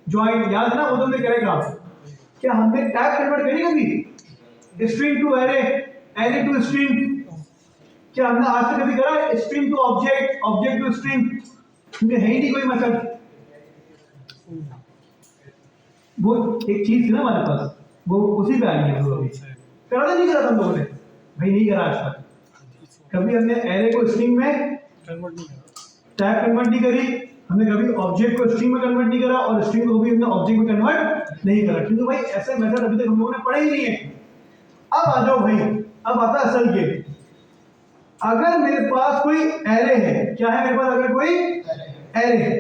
ज्वाइन, याद है ना, वो तो हमने करेगा। क्या हमने टैग कन्वर्ट करी कभी? String to array, array to string? क्या हमने आज तक कभी करा? String to object, object to string? क्योंकि है ही नहीं कोई मेथड। वो एक चीज थी ना हमारे पास, वो उसी पे आ गई है। हम लोग अभी करा था, नहीं करा था हम लोगों ने? भाई नहीं करा आज तक कभी हमने एरे को स्ट्रिंग में कन्वर्ट नहीं करा। टैग कन्वर्ट नहीं करी, हमने कभी ऑब्जेक्ट को स्ट्रिंग में कन्वर्ट नहीं करा, और स्ट्रिंग को भी हमने ऑब्जेक्ट में कन्वर्ट नहीं करा, क्योंकि भाई ऐसे मेथड अभी तक हम लोगों ने पढ़े ही नहीं है। अब आ जाओ भाई, अब आता है असल गेम। अगर मेरे पास कोई एरे है, क्या है मेरे पास? अगर कोई एरे है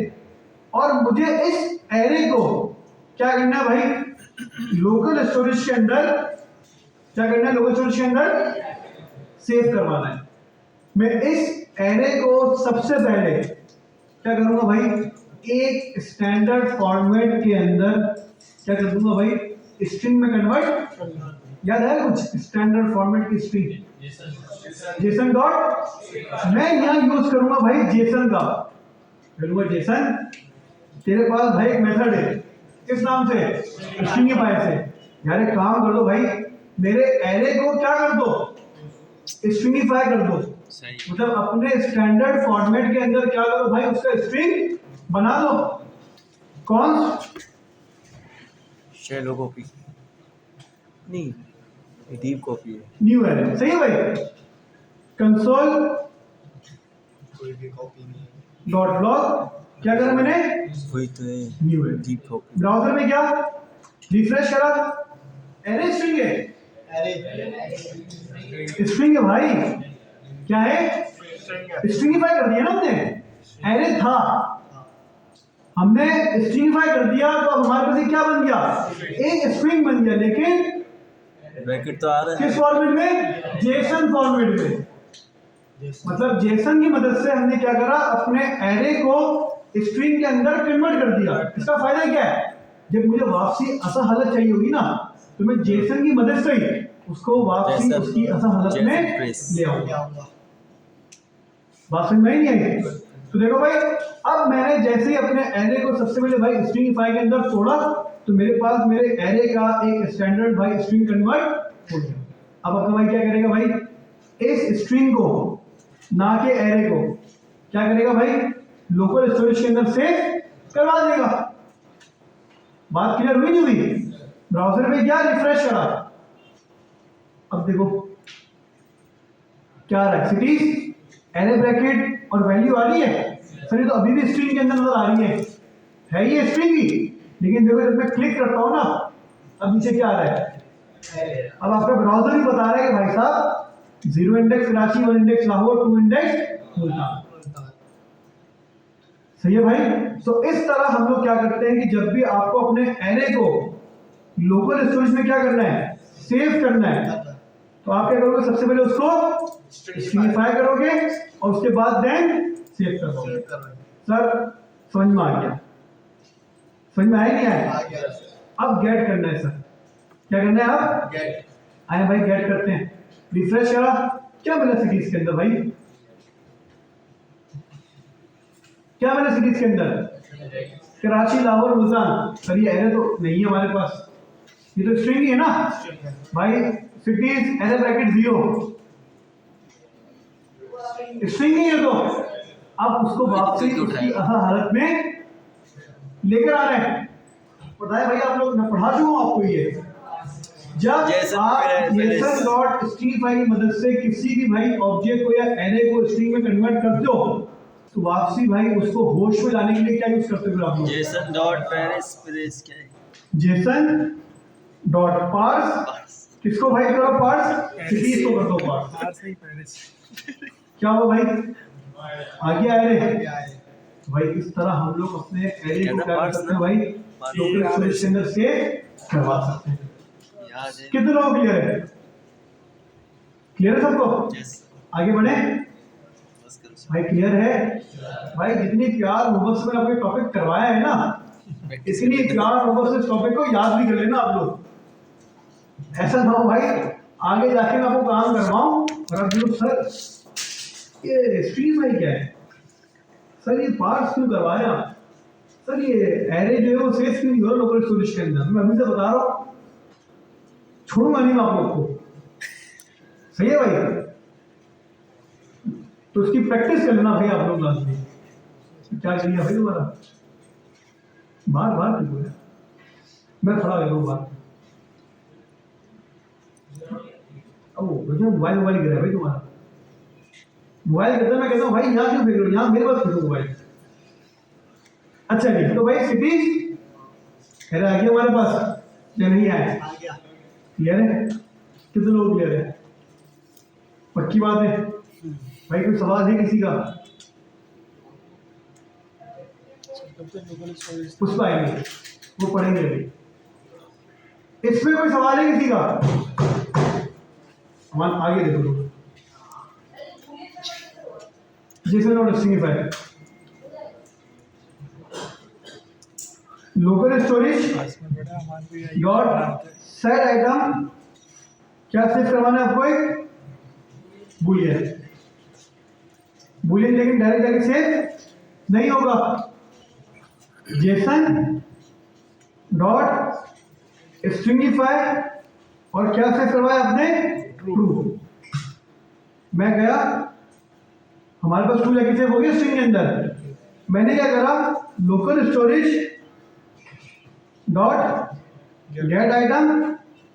और मुझे इस एरे को क्या करना है भाई? लोकल स्टोरेज के अंदर क्या करना है? लोकल स्टोरेज के अंदर सेव करवाना है। मैं इस एरे को सबसे पहले क्या करूंगा भाई? एक स्टैंडर्ड फॉर्मेट के अंदर क्या कर दूंगा भाई? स्ट्रिंग में कन्वर्ट। याद है कुछ स्टैंडर्ड फॉर्मेट की स्ट्रिंग? Jason dot. मैं यहां यूज करूंगा भाई जेसन का, करूंगा जेसन। तेरे पास भाई एक मेथड है, किस नाम से? स्ट्रिंगिफाई से। यार एक काम कर दो भाई, मेरे एरे को क्या कर दो? स्ट्रिंगिफाई कर दो। मतलब अपने स्टैंडर्ड फॉर्मेट के अंदर क्या करो भाई? उसका स्ट्रिंग बना दो। कौन? शैलो कॉपी नहीं, डीप कॉपी है। New array. सही है भाई। कंसोल कोई भी कॉपी नहीं। डॉट लॉग क्या करा मैंने? वही तो है, new array. Deep copy. Browser में क्या रिफ्रेश करा? एरे स्ट्रिंग है, अरे स्ट्रिंग है भाई। क्या है? स्ट्रिंगिफाई कर दिया ना हमने। एरे था, हमने स्ट्रिंगिफाई कर दिया, तो अब हमारे पास ये क्या बन गया? एक स्ट्रिंग बन गया, लेकिन ब्रैकेट तो आ रहा है। किस फॉर्मेट में? जेसन फॉर्मेट में। मतलब जेसन की मदद से हमने क्या करा? अपने एरे को स्ट्रिंग के अंदर कन्वर्ट कर दिया। इसका फायदा क्या है? जब मुझे वापसी असल हालत चाहिए होगी ना, तो मैं जेसन की मदद से ही उसको वापसी जैसा उसकी असल हालत में जैसन प्रेस। ले आऊंगा। क्या होगा? बात समझ में आई नहीं आई? तो देखो भाई, अब मैंने जैसे ही अपने एरे को सबसे पहले भाई स्ट्रिंगिफाई के अंदर तोड़ा, तो मेरे पास मेरे एरे का एक स्टैंडर्ड भाई स्ट्रिंग कन्वर्ट हो गया। अब अपना भाई क्या करेगा भाई? इस स्ट्रिंग को, ना के एरे को, क्या करेगा भाई? लोकल स्टोरेज के अंदर सेव करवा देगा। बात क्लियर हुई नहीं हुई? ब्राउजर में क्या रिफ्रेश करा, अब देखो क्या आ रहा है? सिटीज, एरे ब्रैकेट और वैल्यू आ रही है। सर ये तो अभी भी स्ट्रिंग के अंदर नजर आ रही है ये स्ट्रिंग ही, लेकिन देखो जब मैं क्लिक करता हूं ना, अब नीचे क्या आ रहा है? अब आपका ब्राउजर ही बता रहा है कि भाई साहब 0 index Karachi, 1 index Lahore, 2 index Multan. सही है भाई। तो इस तरह हम लोग क्या करते हैं कि जब भी आपको अपने एरे को लोकल स्टोरेज में क्या करना है? सेव करना है, तो आप क्या करोगे? सबसे पहले उसको स्ट्रिंगिफाई करोगे और उसके बाद देन सेव करोगे। सर समझ में आ गया? समझ में आया नहीं आया? आ गया। अब गेट करना है सर। क्या करना है? अब गेट। आए भाई, गेट करते हैं। रिफ्रेश करा, क्या मिला सिटीज के अंदर भाई? क्या मिला सिटीज के अंदर? कराची, लाहौर, मुल्तान। सर ये एरे तो नहीं है हमारे पास, ये तो स्ट्रिंग ही है ना भाई। सिटीज एरे ब्रैकेट 0, स्ट्रिंग ही है। तो अब उसको वापसी उसकी हालत में लेकर आ रहे हैं। पता है भाई आप लोग, मैं पढ़ा चुका हूँ आपको ये। जब आप जेसन डॉट स्ट्रिंगिफाई की मदद से किसी भी भाई ऑब्जेक्ट को या एरे को स्ट्रिंग में कन्वर्ट करते हो तो वापसी भाई उसको होश में लाने के लिए क्या यूज करते हो आप लोग? जेसन डॉट पार्स क्या है? जेसन डॉट पार्स, किसको भाई करो पार्स? सिटीज को कर दो पार्स। पार्स नहीं पेरिस। क्या हुआ भाई? आगे आ रहे हैं क्या है? भाई। इस तरह हम लोग अपने एरे को कहना क्या कर पार्स सकते हैं ना? भाई, पार्स। लोकल स्टोरेज के अंदर से करवा सकते हैं। याद है? कितने लोग क्लियर है? क्लियर है सबको? यस, आगे बढ़े बस करो। भाई। क्लियर है भाई? जितनी प्यार मोहब्बत से मैंने आपको टॉपिक करवाया है ना, इतनी प्यार मोहब्बत से इस टॉपिक को याद भी कर लेना आप लोग। ऐसा ना हो भाई आगे जाके मैं आपको काम करवाऊं और आप लोग सर ये स्ट्रीम भाई क्या है सर, ये पार्ट्स क्यों करवा रहे हैं आप सर? ये एरे जो है वो सेफ क्यों नहीं हो रहा लोकल स्टोरेज के अंदर? मैं अभी से बता रहा हूँ, छोड़ूंगा नहीं मैं आप लोग को। सही है भाई? तो उसकी प्रैक्टिस कर लेना भाई आप लोग क्लास में। क्या करिए भाई तुम्हारा बार बार क्यों बोला? मैं खड़ा कर दूँ बात। अब मोबाइल मोबाइल गिरा है भाई तुम्हारा। मोबाइल कहता मैं कहता हूँ भाई यहाँ क्यों फेंक रहे हो? यहाँ मेरे पास फेंको मोबाइल। अच्छा जी, तो भाई सिटीज एरे आ गया हमारे पास या नहीं आया? आ गया। क्लियर है? कितने लोग क्लियर है? पक्की बात है भाई? कोई सवाल है किसी का? कब तक लोकल स्टोरेज उस पर आएंगे, वो पढ़ेंगे अभी। इसमें कोई सवाल है किसी का? हम आगे देखो लोग। Jason dot stringify, local storage में बड़ा मान भी आई डॉट सेट आइटम। क्या सेव करवाना है आपको? एक बूलियन। बूलियन लेकिन डायरेक्ट जाके सेव नहीं होगा। जेसन डॉट स्ट्रिंगिफाई और क्या सेव करवाया आपने? ट्रू। मैं गया, हमारे पास ट्रू जाके सेव हो गया स्ट्रिंग के अंदर। मैंने क्या करा? Local storage dot get item.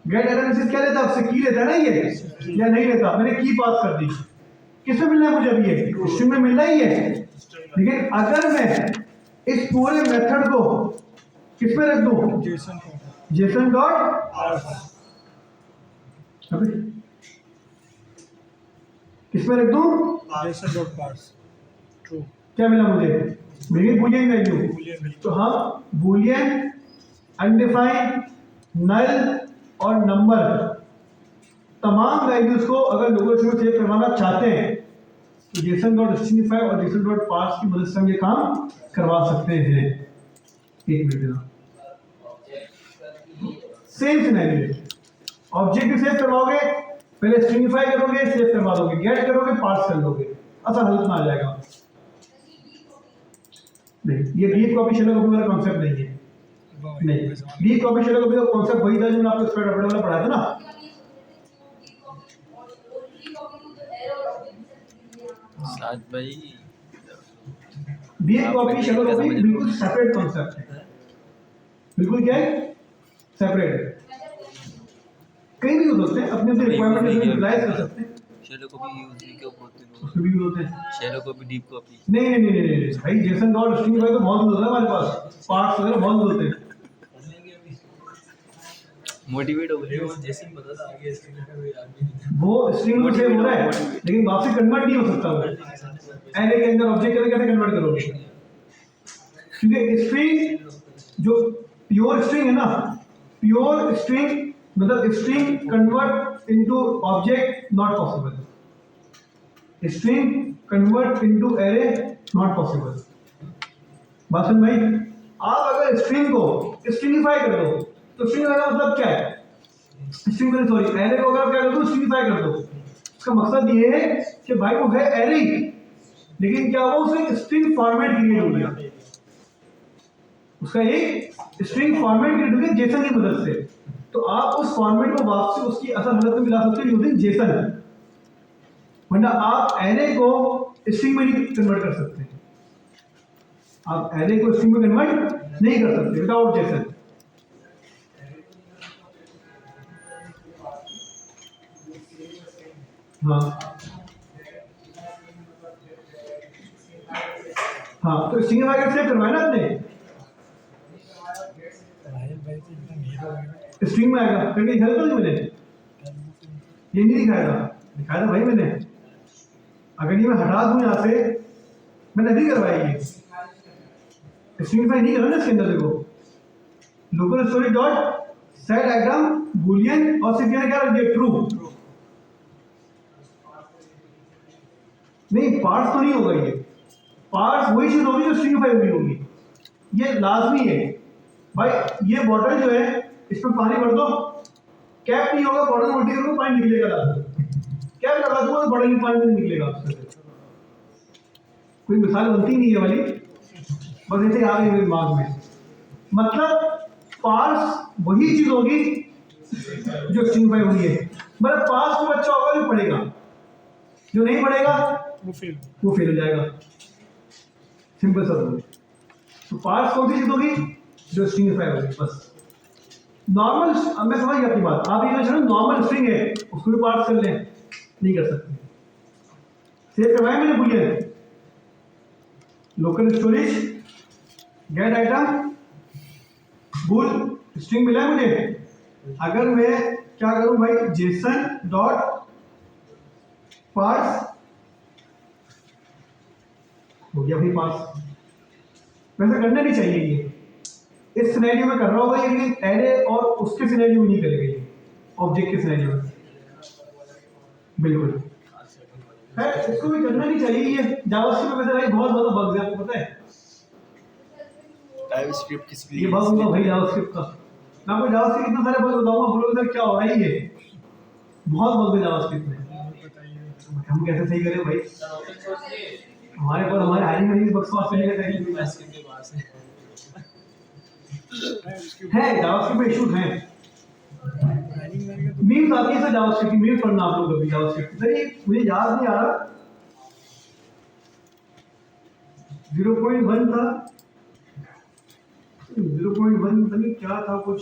Gate item से क्या लेता है? उससे की लेता है ना ये, या नहीं लेता? मैंने की पास कर दी। किसमें मिलना है मुझे? अभी ये स्ट्रिंग में मिलना ही है। लेकिन अगर मैं इस पूरे मेथड को किसमें रख दूं? जेसन को जेसन डॉट किसमें रख दूं? जेसन डॉट पार्स ट्रू क्या मिला मुझे? मेरी बूलियन वैल्यू। बूलियन मिल तो हम बूलियन, अनडिफाइंड, नल और नंबर तमाम वैल्यूज को अगर लोकल स्टोरेज सेव करवाना चाहते हैं तो जेसन डॉट स्ट्रिंगिफाई और जेसन डॉट पार्स की मदद से हम ये काम करवा सकते हैं। एक मिनट, सेम सिनेरियो। ऑब्जेक्ट भी सेव करवाओगे, पहले स्ट्रिंगिफाई करोगे, सेव करवा दोगे, गेट करोगे, पार्स कर लोगे, ऐसा हालत में आ जाएगा। नहीं, ये डी कॉपी शेलो कॉपी वाला कॉन्सेप्ट नहीं है। नहीं, डी कॉपी शेलो कॉपी का कॉन्सेप्ट वही था जो मैंने आपको स्प्रेड अपडेट वाला पढ़ाया था ना। साथ भाई डी कॉपी शेलो कॉपी बिल्कुल सेपरेट कॉन्सेप्ट है। बिल्कुल क्या है? सेपरेट। कहीं भी यूज होते हैं, अपने अपने रिक्वायरमेंट में यूटिलाइज कर सकते हैं। शेलो को भी यूज नहीं क्यों होते हैं? उसमें भी यूज होते हैं। शेलो को भी डीप कॉपी। नहीं नहीं नहीं नहीं भाई, जेसन डॉट स्ट्रिंगिफाई तो बहुत यूज होता है हमारे पास, पार्ट्स वगैरह बहुत यूज होते हैं। मोटिवेट हो गए जेसन पता था आगे वो स्ट्रिंग में सेव हो रहा है लेकिन वापसी कन्वर्ट नहीं हो सकता वो। एरे के अंदर ऑब्जेक्ट के अंदर कैसे कन्वर्ट करोगे? क्योंकि स्ट्रिंग जो प्योर स्ट्रिंग है ना, प्योर स्ट्रिंग मतलब string convert into object not possible. String convert into array not possible. बात समझ भाई? आप अगर स्ट्रिंग को स्ट्रिंगिफाई कर दो तो स्ट्रिंग का मतलब क्या है? स्ट्रिंग को सॉरी एरे को अगर क्या कर दो? स्ट्रिंगिफाई कर दो। इसका मकसद ये है कि भाई वो है एरे ही, लेकिन क्या हुआ? उसमें स्ट्रिंग फॉर्मेट क्रिएट हो गया। उसका एक स्ट्रिंग फॉर्मेट क्रिएट होगी जेसन की मदद से। तो आप उस फॉर्मेट को वापसी उसकी असल हालत में मिला सकते हो यूजिंग जेसन, वरना आप एरे को स्ट्रिंग में नहीं कन्वर्ट कर सकते। आप एरे को स्ट्रिंग में कन्वर्ट नहीं कर सकते विदाउट जेसन। हाँ हाँ, तो स्ट्रिंग वगैरह सेव करवाया ना आपने, भाई तो एकदम हीरो है। स्ट्रिंग में आएगा करके दिखाया था मैंने, ये नहीं दिखाया था भाई मैंने। अगर ये मैं हटा दूं यहाँ से, मैंने अभी करवाई ये स्ट्रिंगिफाई नहीं करा ना इसके अंदर। देखो local storage dot set item Boolean और सिर्फ क्या रख दिया ट्रू। नहीं पार्ट्स तो नहीं होगा ये, पार्ट्स वही चीज होगी जो स्ट्रिंगिफाई हुई होगी, ये लाजमी है भाई। ये बॉटल जो है इसमें पानी भर दो, कैप नहीं होगा, बॉटल उल्टी करो पानी निकलेगा लाजमी, कैप लगा दूंगा तो बॉटल में पानी नहीं निकलेगा आपसे। कोई मिसाल बनती नहीं है वाली, बस ऐसे आ गई मेरे दिमाग में। मतलब पार्स वही चीज होगी जो स्ट्रिंगिफाई हुई है, मतलब पार्स को बच्चा होगा जो पढ़ेगा, जो नहीं पढ़ेगा वो फेल। वो फेल हो जाएगा। सिंपल सा रूल। तो पार्स कौन सी चीज होगी जो स्ट्रिंगिफाई होगी बस। नॉर्मल, अब मैं समझ गया आपकी बात। आप ये चलो नॉर्मल स्ट्रिंग है उसको भी पार्स कर लें, नहीं कर सकते। सेव करवाया मैंने Boolean, local storage gate item bull string मिला है मुझे। अगर मैं क्या करूं भाई, जेसन डॉट पार्स हो गया भाई पार्स। वैसे करना नहीं चाहिए ये, इस सिनेरियो में कर रहा होगा ये, लेकिन एरे और उसके सिनेरियो में नहीं करेगा ये, ऑब्जेक्ट के सिनेरियो में बिल्कुल है। इसको भी करना नहीं चाहिए ये। जावास्क्रिप्ट में वैसे भाई बहुत ज्यादा बग्स है, आपको पता है टाइपस्क्रिप्ट किस ये लिए बग होगा भाई जावास्क्रिप्ट का। मैं आपको जावास्क्रिप्ट इतने सारे बग बताऊंगा, बोलोगे सर क्या हो रहा है ये, बहुत बग है जावास्क्रिप्ट में। हम कैसे सही करें भाई, हमारे पास हमारे हायरिंग मैनेजर बग्स को चलेगा है। जावास्क्रिप्ट में इश्यूज हैं, मीम्स आती है सर जावास्क्रिप्ट की, मीम्स पढ़ना आप लोग अभी जावास्क्रिप्ट। सर ये मुझे याद नहीं आ रहा, 0.1 था, 0.1 पता नहीं क्या था, कुछ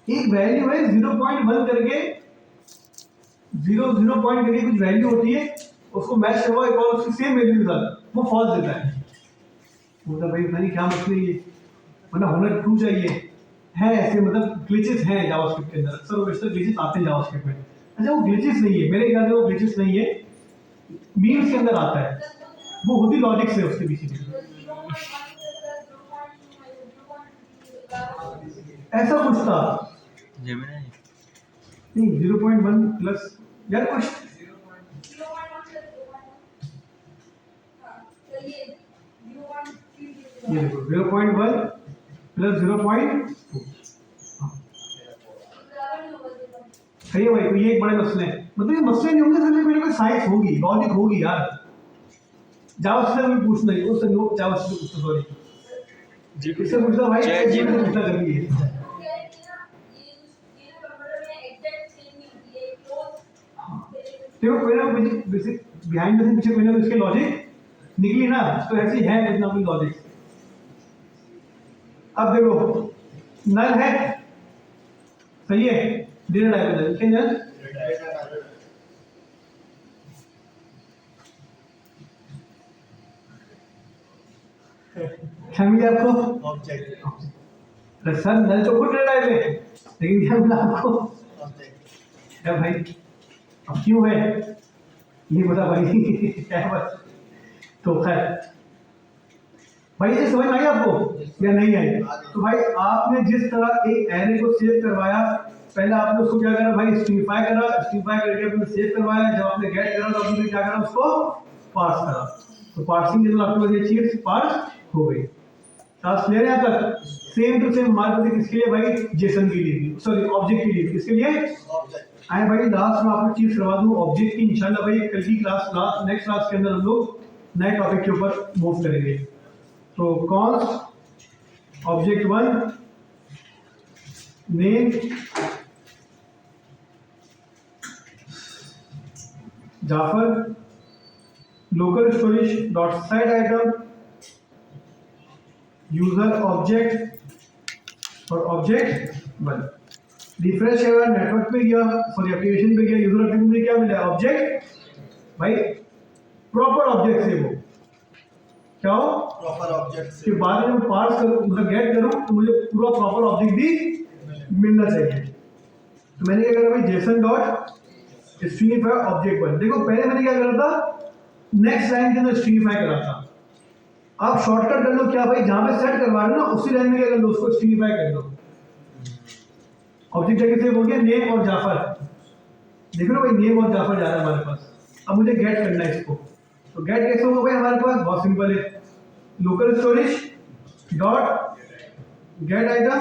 एक वैल्यू है 0.1 करके, 0 पॉइंट करके कुछ वैल्यू होती है, उसको मैच करवाओ एक और उसकी सेम वैल्यू के साथ, वो फॉल्स देता है। बोलता भाई पता नहीं क्या मसला है, वरना होना ट्रू चाहिए है ऐसे। मतलब ग्लिचेस हैं जावास्क्रिप्ट के अंदर, अक्सर वो बेशतर ग्लिचेस आते हैं जावास्क्रिप्ट में। अच्छा वो ग्लिचेस नहीं है, मेरे ख्याल से वो ग्लिचेस नहीं है, मीम्स के अंदर आता है, वो होती लॉजिक से उसके पीछे भी। ऐसा कुछ था नहीं, 0.1 प्लस यार कुछ ये देखो 0.1 प्लस 0.2 सही है भाई। तो ये एक बड़े मसले हैं, मतलब ये मसले नहीं होंगे सर, कोई ना कोई साइंस होगी, लॉजिक होगी यार। जावास्क्रिप्ट से भी पूछना ही, उससे जावास्क्रिप्ट से पूछना, सॉरी इससे पूछना भाई, इससे पूछना करनी है। देखो कोई ना कोई बेसिक बिहाइंड द सीन पीछे कोई ना कोई इसके लॉजिक निकली ना, तो ऐसी है कुछ ना कुछ लॉजिक। अब देखो नल है, सही है, डेटा टाइप है, लिखें नल क्या मिला आपको ऑब्जेक्ट। सर नल तो खुद डेटा टाइप है, लेकिन क्या मिला आपको ऑब्जेक्ट क्या भाई, अब क्यों है ये बता भाई क्या बस। तो खैर भाई ये समझ आई आपको या नहीं आई? तो भाई आपने जिस तरह एक एरे को सेव करवाया, पहले आपने उसको क्या करा भाई, स्ट्रिंगिफाई करा, स्ट्रिंगिफाई करके आपने सेव करवाया, जब आपने गेट करा तो आपने क्या करा, उसको पार्स करा। तो पार्सिंग के लिए आपके पास ये चीज पार्स हो गई। टास्क क्लियर है यहाँ तक? सेम टू सेम हमारे पास किसके लिए भाई, जेसन के लिए, सॉरी ऑब्जेक्ट के लिए, किसके लिए ऑब्जेक्ट आए भाई। लास्ट में आपको चीज करवा दूं ऑब्जेक्ट की, इंशाल्लाह भाई कल की क्लास, नेक्स्ट क्लास के अंदर हम लोग नए टॉपिक के ऊपर मूव करेंगे। तो const object 1 name Jafar local storage dot set item user object और ऑब्जेक्ट 1। रिफ्रेश किया नेटवर्क पे गया, सॉरी एप्लीकेशन पे गया, यूजर ऑब्जेक्ट में क्या मिला ऑब्जेक्ट भाई प्रॉपर ऑब्जेक्ट से वो क्या हो प्रॉपर ऑब्जेक्ट कि बाद में पार्स करूं मतलब गेट करूं तो मुझे पूरा प्रॉपर ऑब्जेक्ट भी मिलना चाहिए। तो मैंने क्या करा भाई जेसन डॉट स्ट्रिंगिफाई ऑब्जेक्ट 1। देखो पहले मैंने क्या करा था नेक्स्ट लाइन के अंदर स्ट्रिंगिफाई करा था। आप शॉर्टकट कर लो क्या भाई जहां पे सेट करवा रहे हो ना उसी लाइन में क्या कर लो उसको स्ट्रिंगिफाई कर लो। ऑब्जेक्ट जगह से हो गया नेम और जाफर, देखो ना भाई नेम और जाफर जा रहा है हमारे पास। अब मुझे गेट करना है इसको, तो गेट कैसे होगा भाई हमारे पास बहुत सिंपल है, local storage dot get item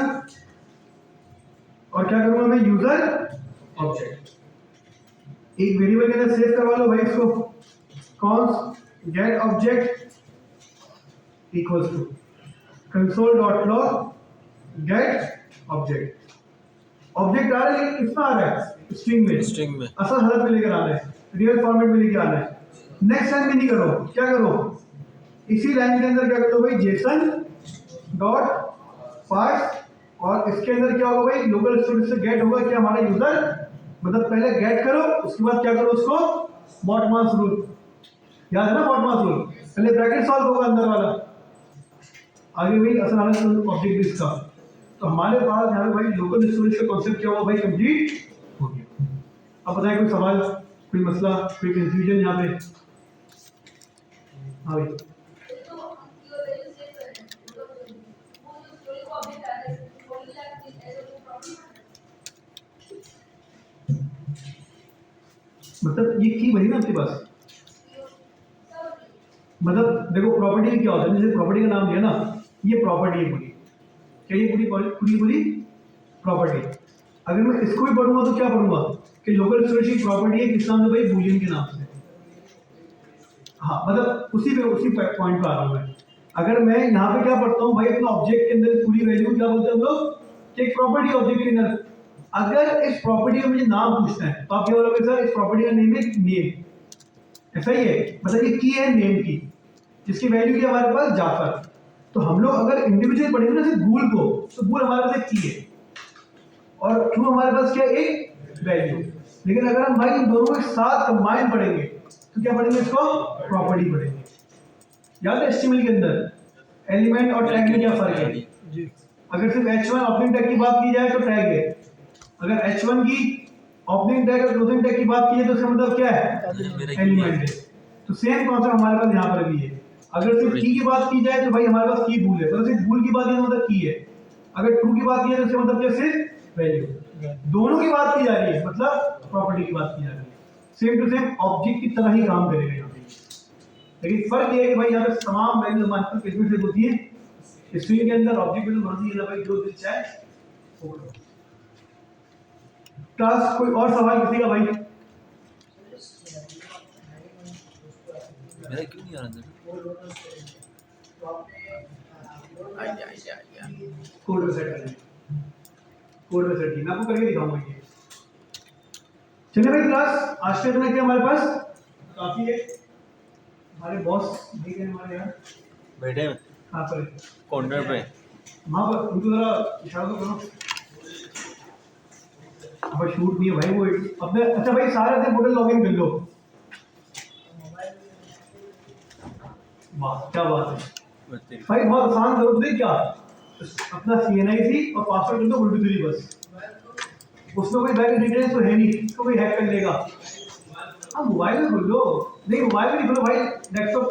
और क्या करूंगा मैं यूजर ऑब्जेक्ट। एक वेरिएबल के अंदर सेव करवा लो भाई इसको, const get object equals to console dot log get object. Object आ रहा है लेकिन कितना आ रहा है स्ट्रिंग में असल हालत में लेकर आना है, रियल फॉर्मेट में लेकर आना है। नेक्स्ट लाइन में नहीं करो, क्या करो इसी लाइन के अंदर क्या कर लो भाई जेसन डॉट पार्स और इसके अंदर क्या होगा भाई लोकल स्टोरेज से गेट होगा कि हमारा यूजर मतलब पहले गेट करो उसके बाद क्या करो उसको मॉडमास रूल, याद है ना मॉडमास रूल, पहले ब्रैकेट सॉल्व होगा अंदर वाला आगे भाई असल हालत ऑब्जेक्ट भी इसका। तो हमारे पास यहाँ पे भाई लोकल स्टोरेज का कॉन्सेप्ट क्या हुआ भाई कंप्लीट हो गया। अब बताएं कोई सवाल कोई मसला कोई कंफ्यूजन यहाँ पे? हाँ भाई मतलब ये की बनी ना आपके पास, मतलब देखो प्रॉपर्टी क्या होता है, जैसे प्रॉपर्टी का नाम दिया ना ये प्रॉपर्टी है पूरी, क्या ये पूरी प्रॉपर्टी। अगर मैं इसको भी पढ़ूंगा तो क्या पढ़ूंगा कि लोकल स्टोरेज की प्रॉपर्टी है किस नाम से भाई बूलियन के नाम से। हाँ मतलब उसी पॉइंट पे आ रहा हूँ मैं। अगर मैं यहाँ पे क्या पढ़ता हूँ भाई अपना ऑब्जेक्ट के अंदर पूरी वैल्यू क्या बोलते हैं हम लोग कि एक प्रॉपर्टी ऑब्जेक्ट के अंदर अगर इस प्रॉपर्टी का मुझे नाम पूछना है तो आप क्या बोलोगे सर इस प्रॉपर्टी का नेम है नेम, ऐसा ही है मतलब ये की है नेम की जिसकी वैल्यू की हमारे पास जाफर। तो हम लोग अगर इंडिविजुअल पढ़ेंगे ना सिर्फ बूल को तो बूल हमारे पास एक की है और ट्रू हमारे पास क्या एक वैल्यू। लेकिन अगर हम भाई इन दोनों को साथ कंबाइन पढ़ेंगे तो क्या पढ़ेंगे इसको प्रॉपर्टी पढ़ेंगे। याद है एचटीएमएल के अंदर एलिमेंट और टैग में क्या फर्क है जी? अगर सिर्फ h1 ओपनिंग टैग की बात की जाए तो टैग है, अगर h1 की ओपनिंग टैग और क्लोजिंग टैग की बात की है तो इसका मतलब क्या है एलिमेंट है। तो सेम कॉन्सेप्ट हमारे पास यहाँ पर भी है। अगर सिर्फ की बात की जाए तो भाई हमारे पास की बूल है, तो सिर्फ बूल की बात की तो मतलब की है। अगर ट्रू की बात की जाए तो इसका मतलब क्या सिर्फ वैल्यू। दोनों की बात की जा रही है मतलब प्रॉपर्टी की बात की जा रही है। सेम टू सेम ऑब्जेक्ट की तरह ही काम करेगा यहाँ पे, लेकिन फर्क ये है कि भाई यहाँ पे तमाम वैल्यू हमारे पास किसमें से होती है स्ट्रिंग के अंदर। ऑब्जेक्ट में तो मर्जी है ना भाई जो दिल चाहे वो करो। क्लास कोई और सवाल किसी का भाई? मेरा क्यों नहीं आ रहा कोड में सेट करेंगे, कोड में सेट मैं आपको करके दिखाऊंगा ये। चलिए भाई क्लास आज के इतना क्या हमारे पास काफी है। हमारे बॉस ठीक है हमारे यहाँ बैठे हैं कहाँ पर काउंटर पे, वहाँ पर उनको जरा इशारा तो करो। अब शूट नहीं है भाई वो अपने। अच्छा भाई सारे अपने पोर्टल लॉगिन कर लो। वाह क्या बात है भाई, बहुत आसान करो तो क्या अपना CNIC और पासवर्ड कर दो उल्टी बस, उसमें कोई बैंक डिटेल्स तो है नहीं तो कोई हैक कर लेगा। हाँ मोबाइल में खोल लो, नहीं मोबाइल में नहीं खोलो भाई, डेस्कटॉप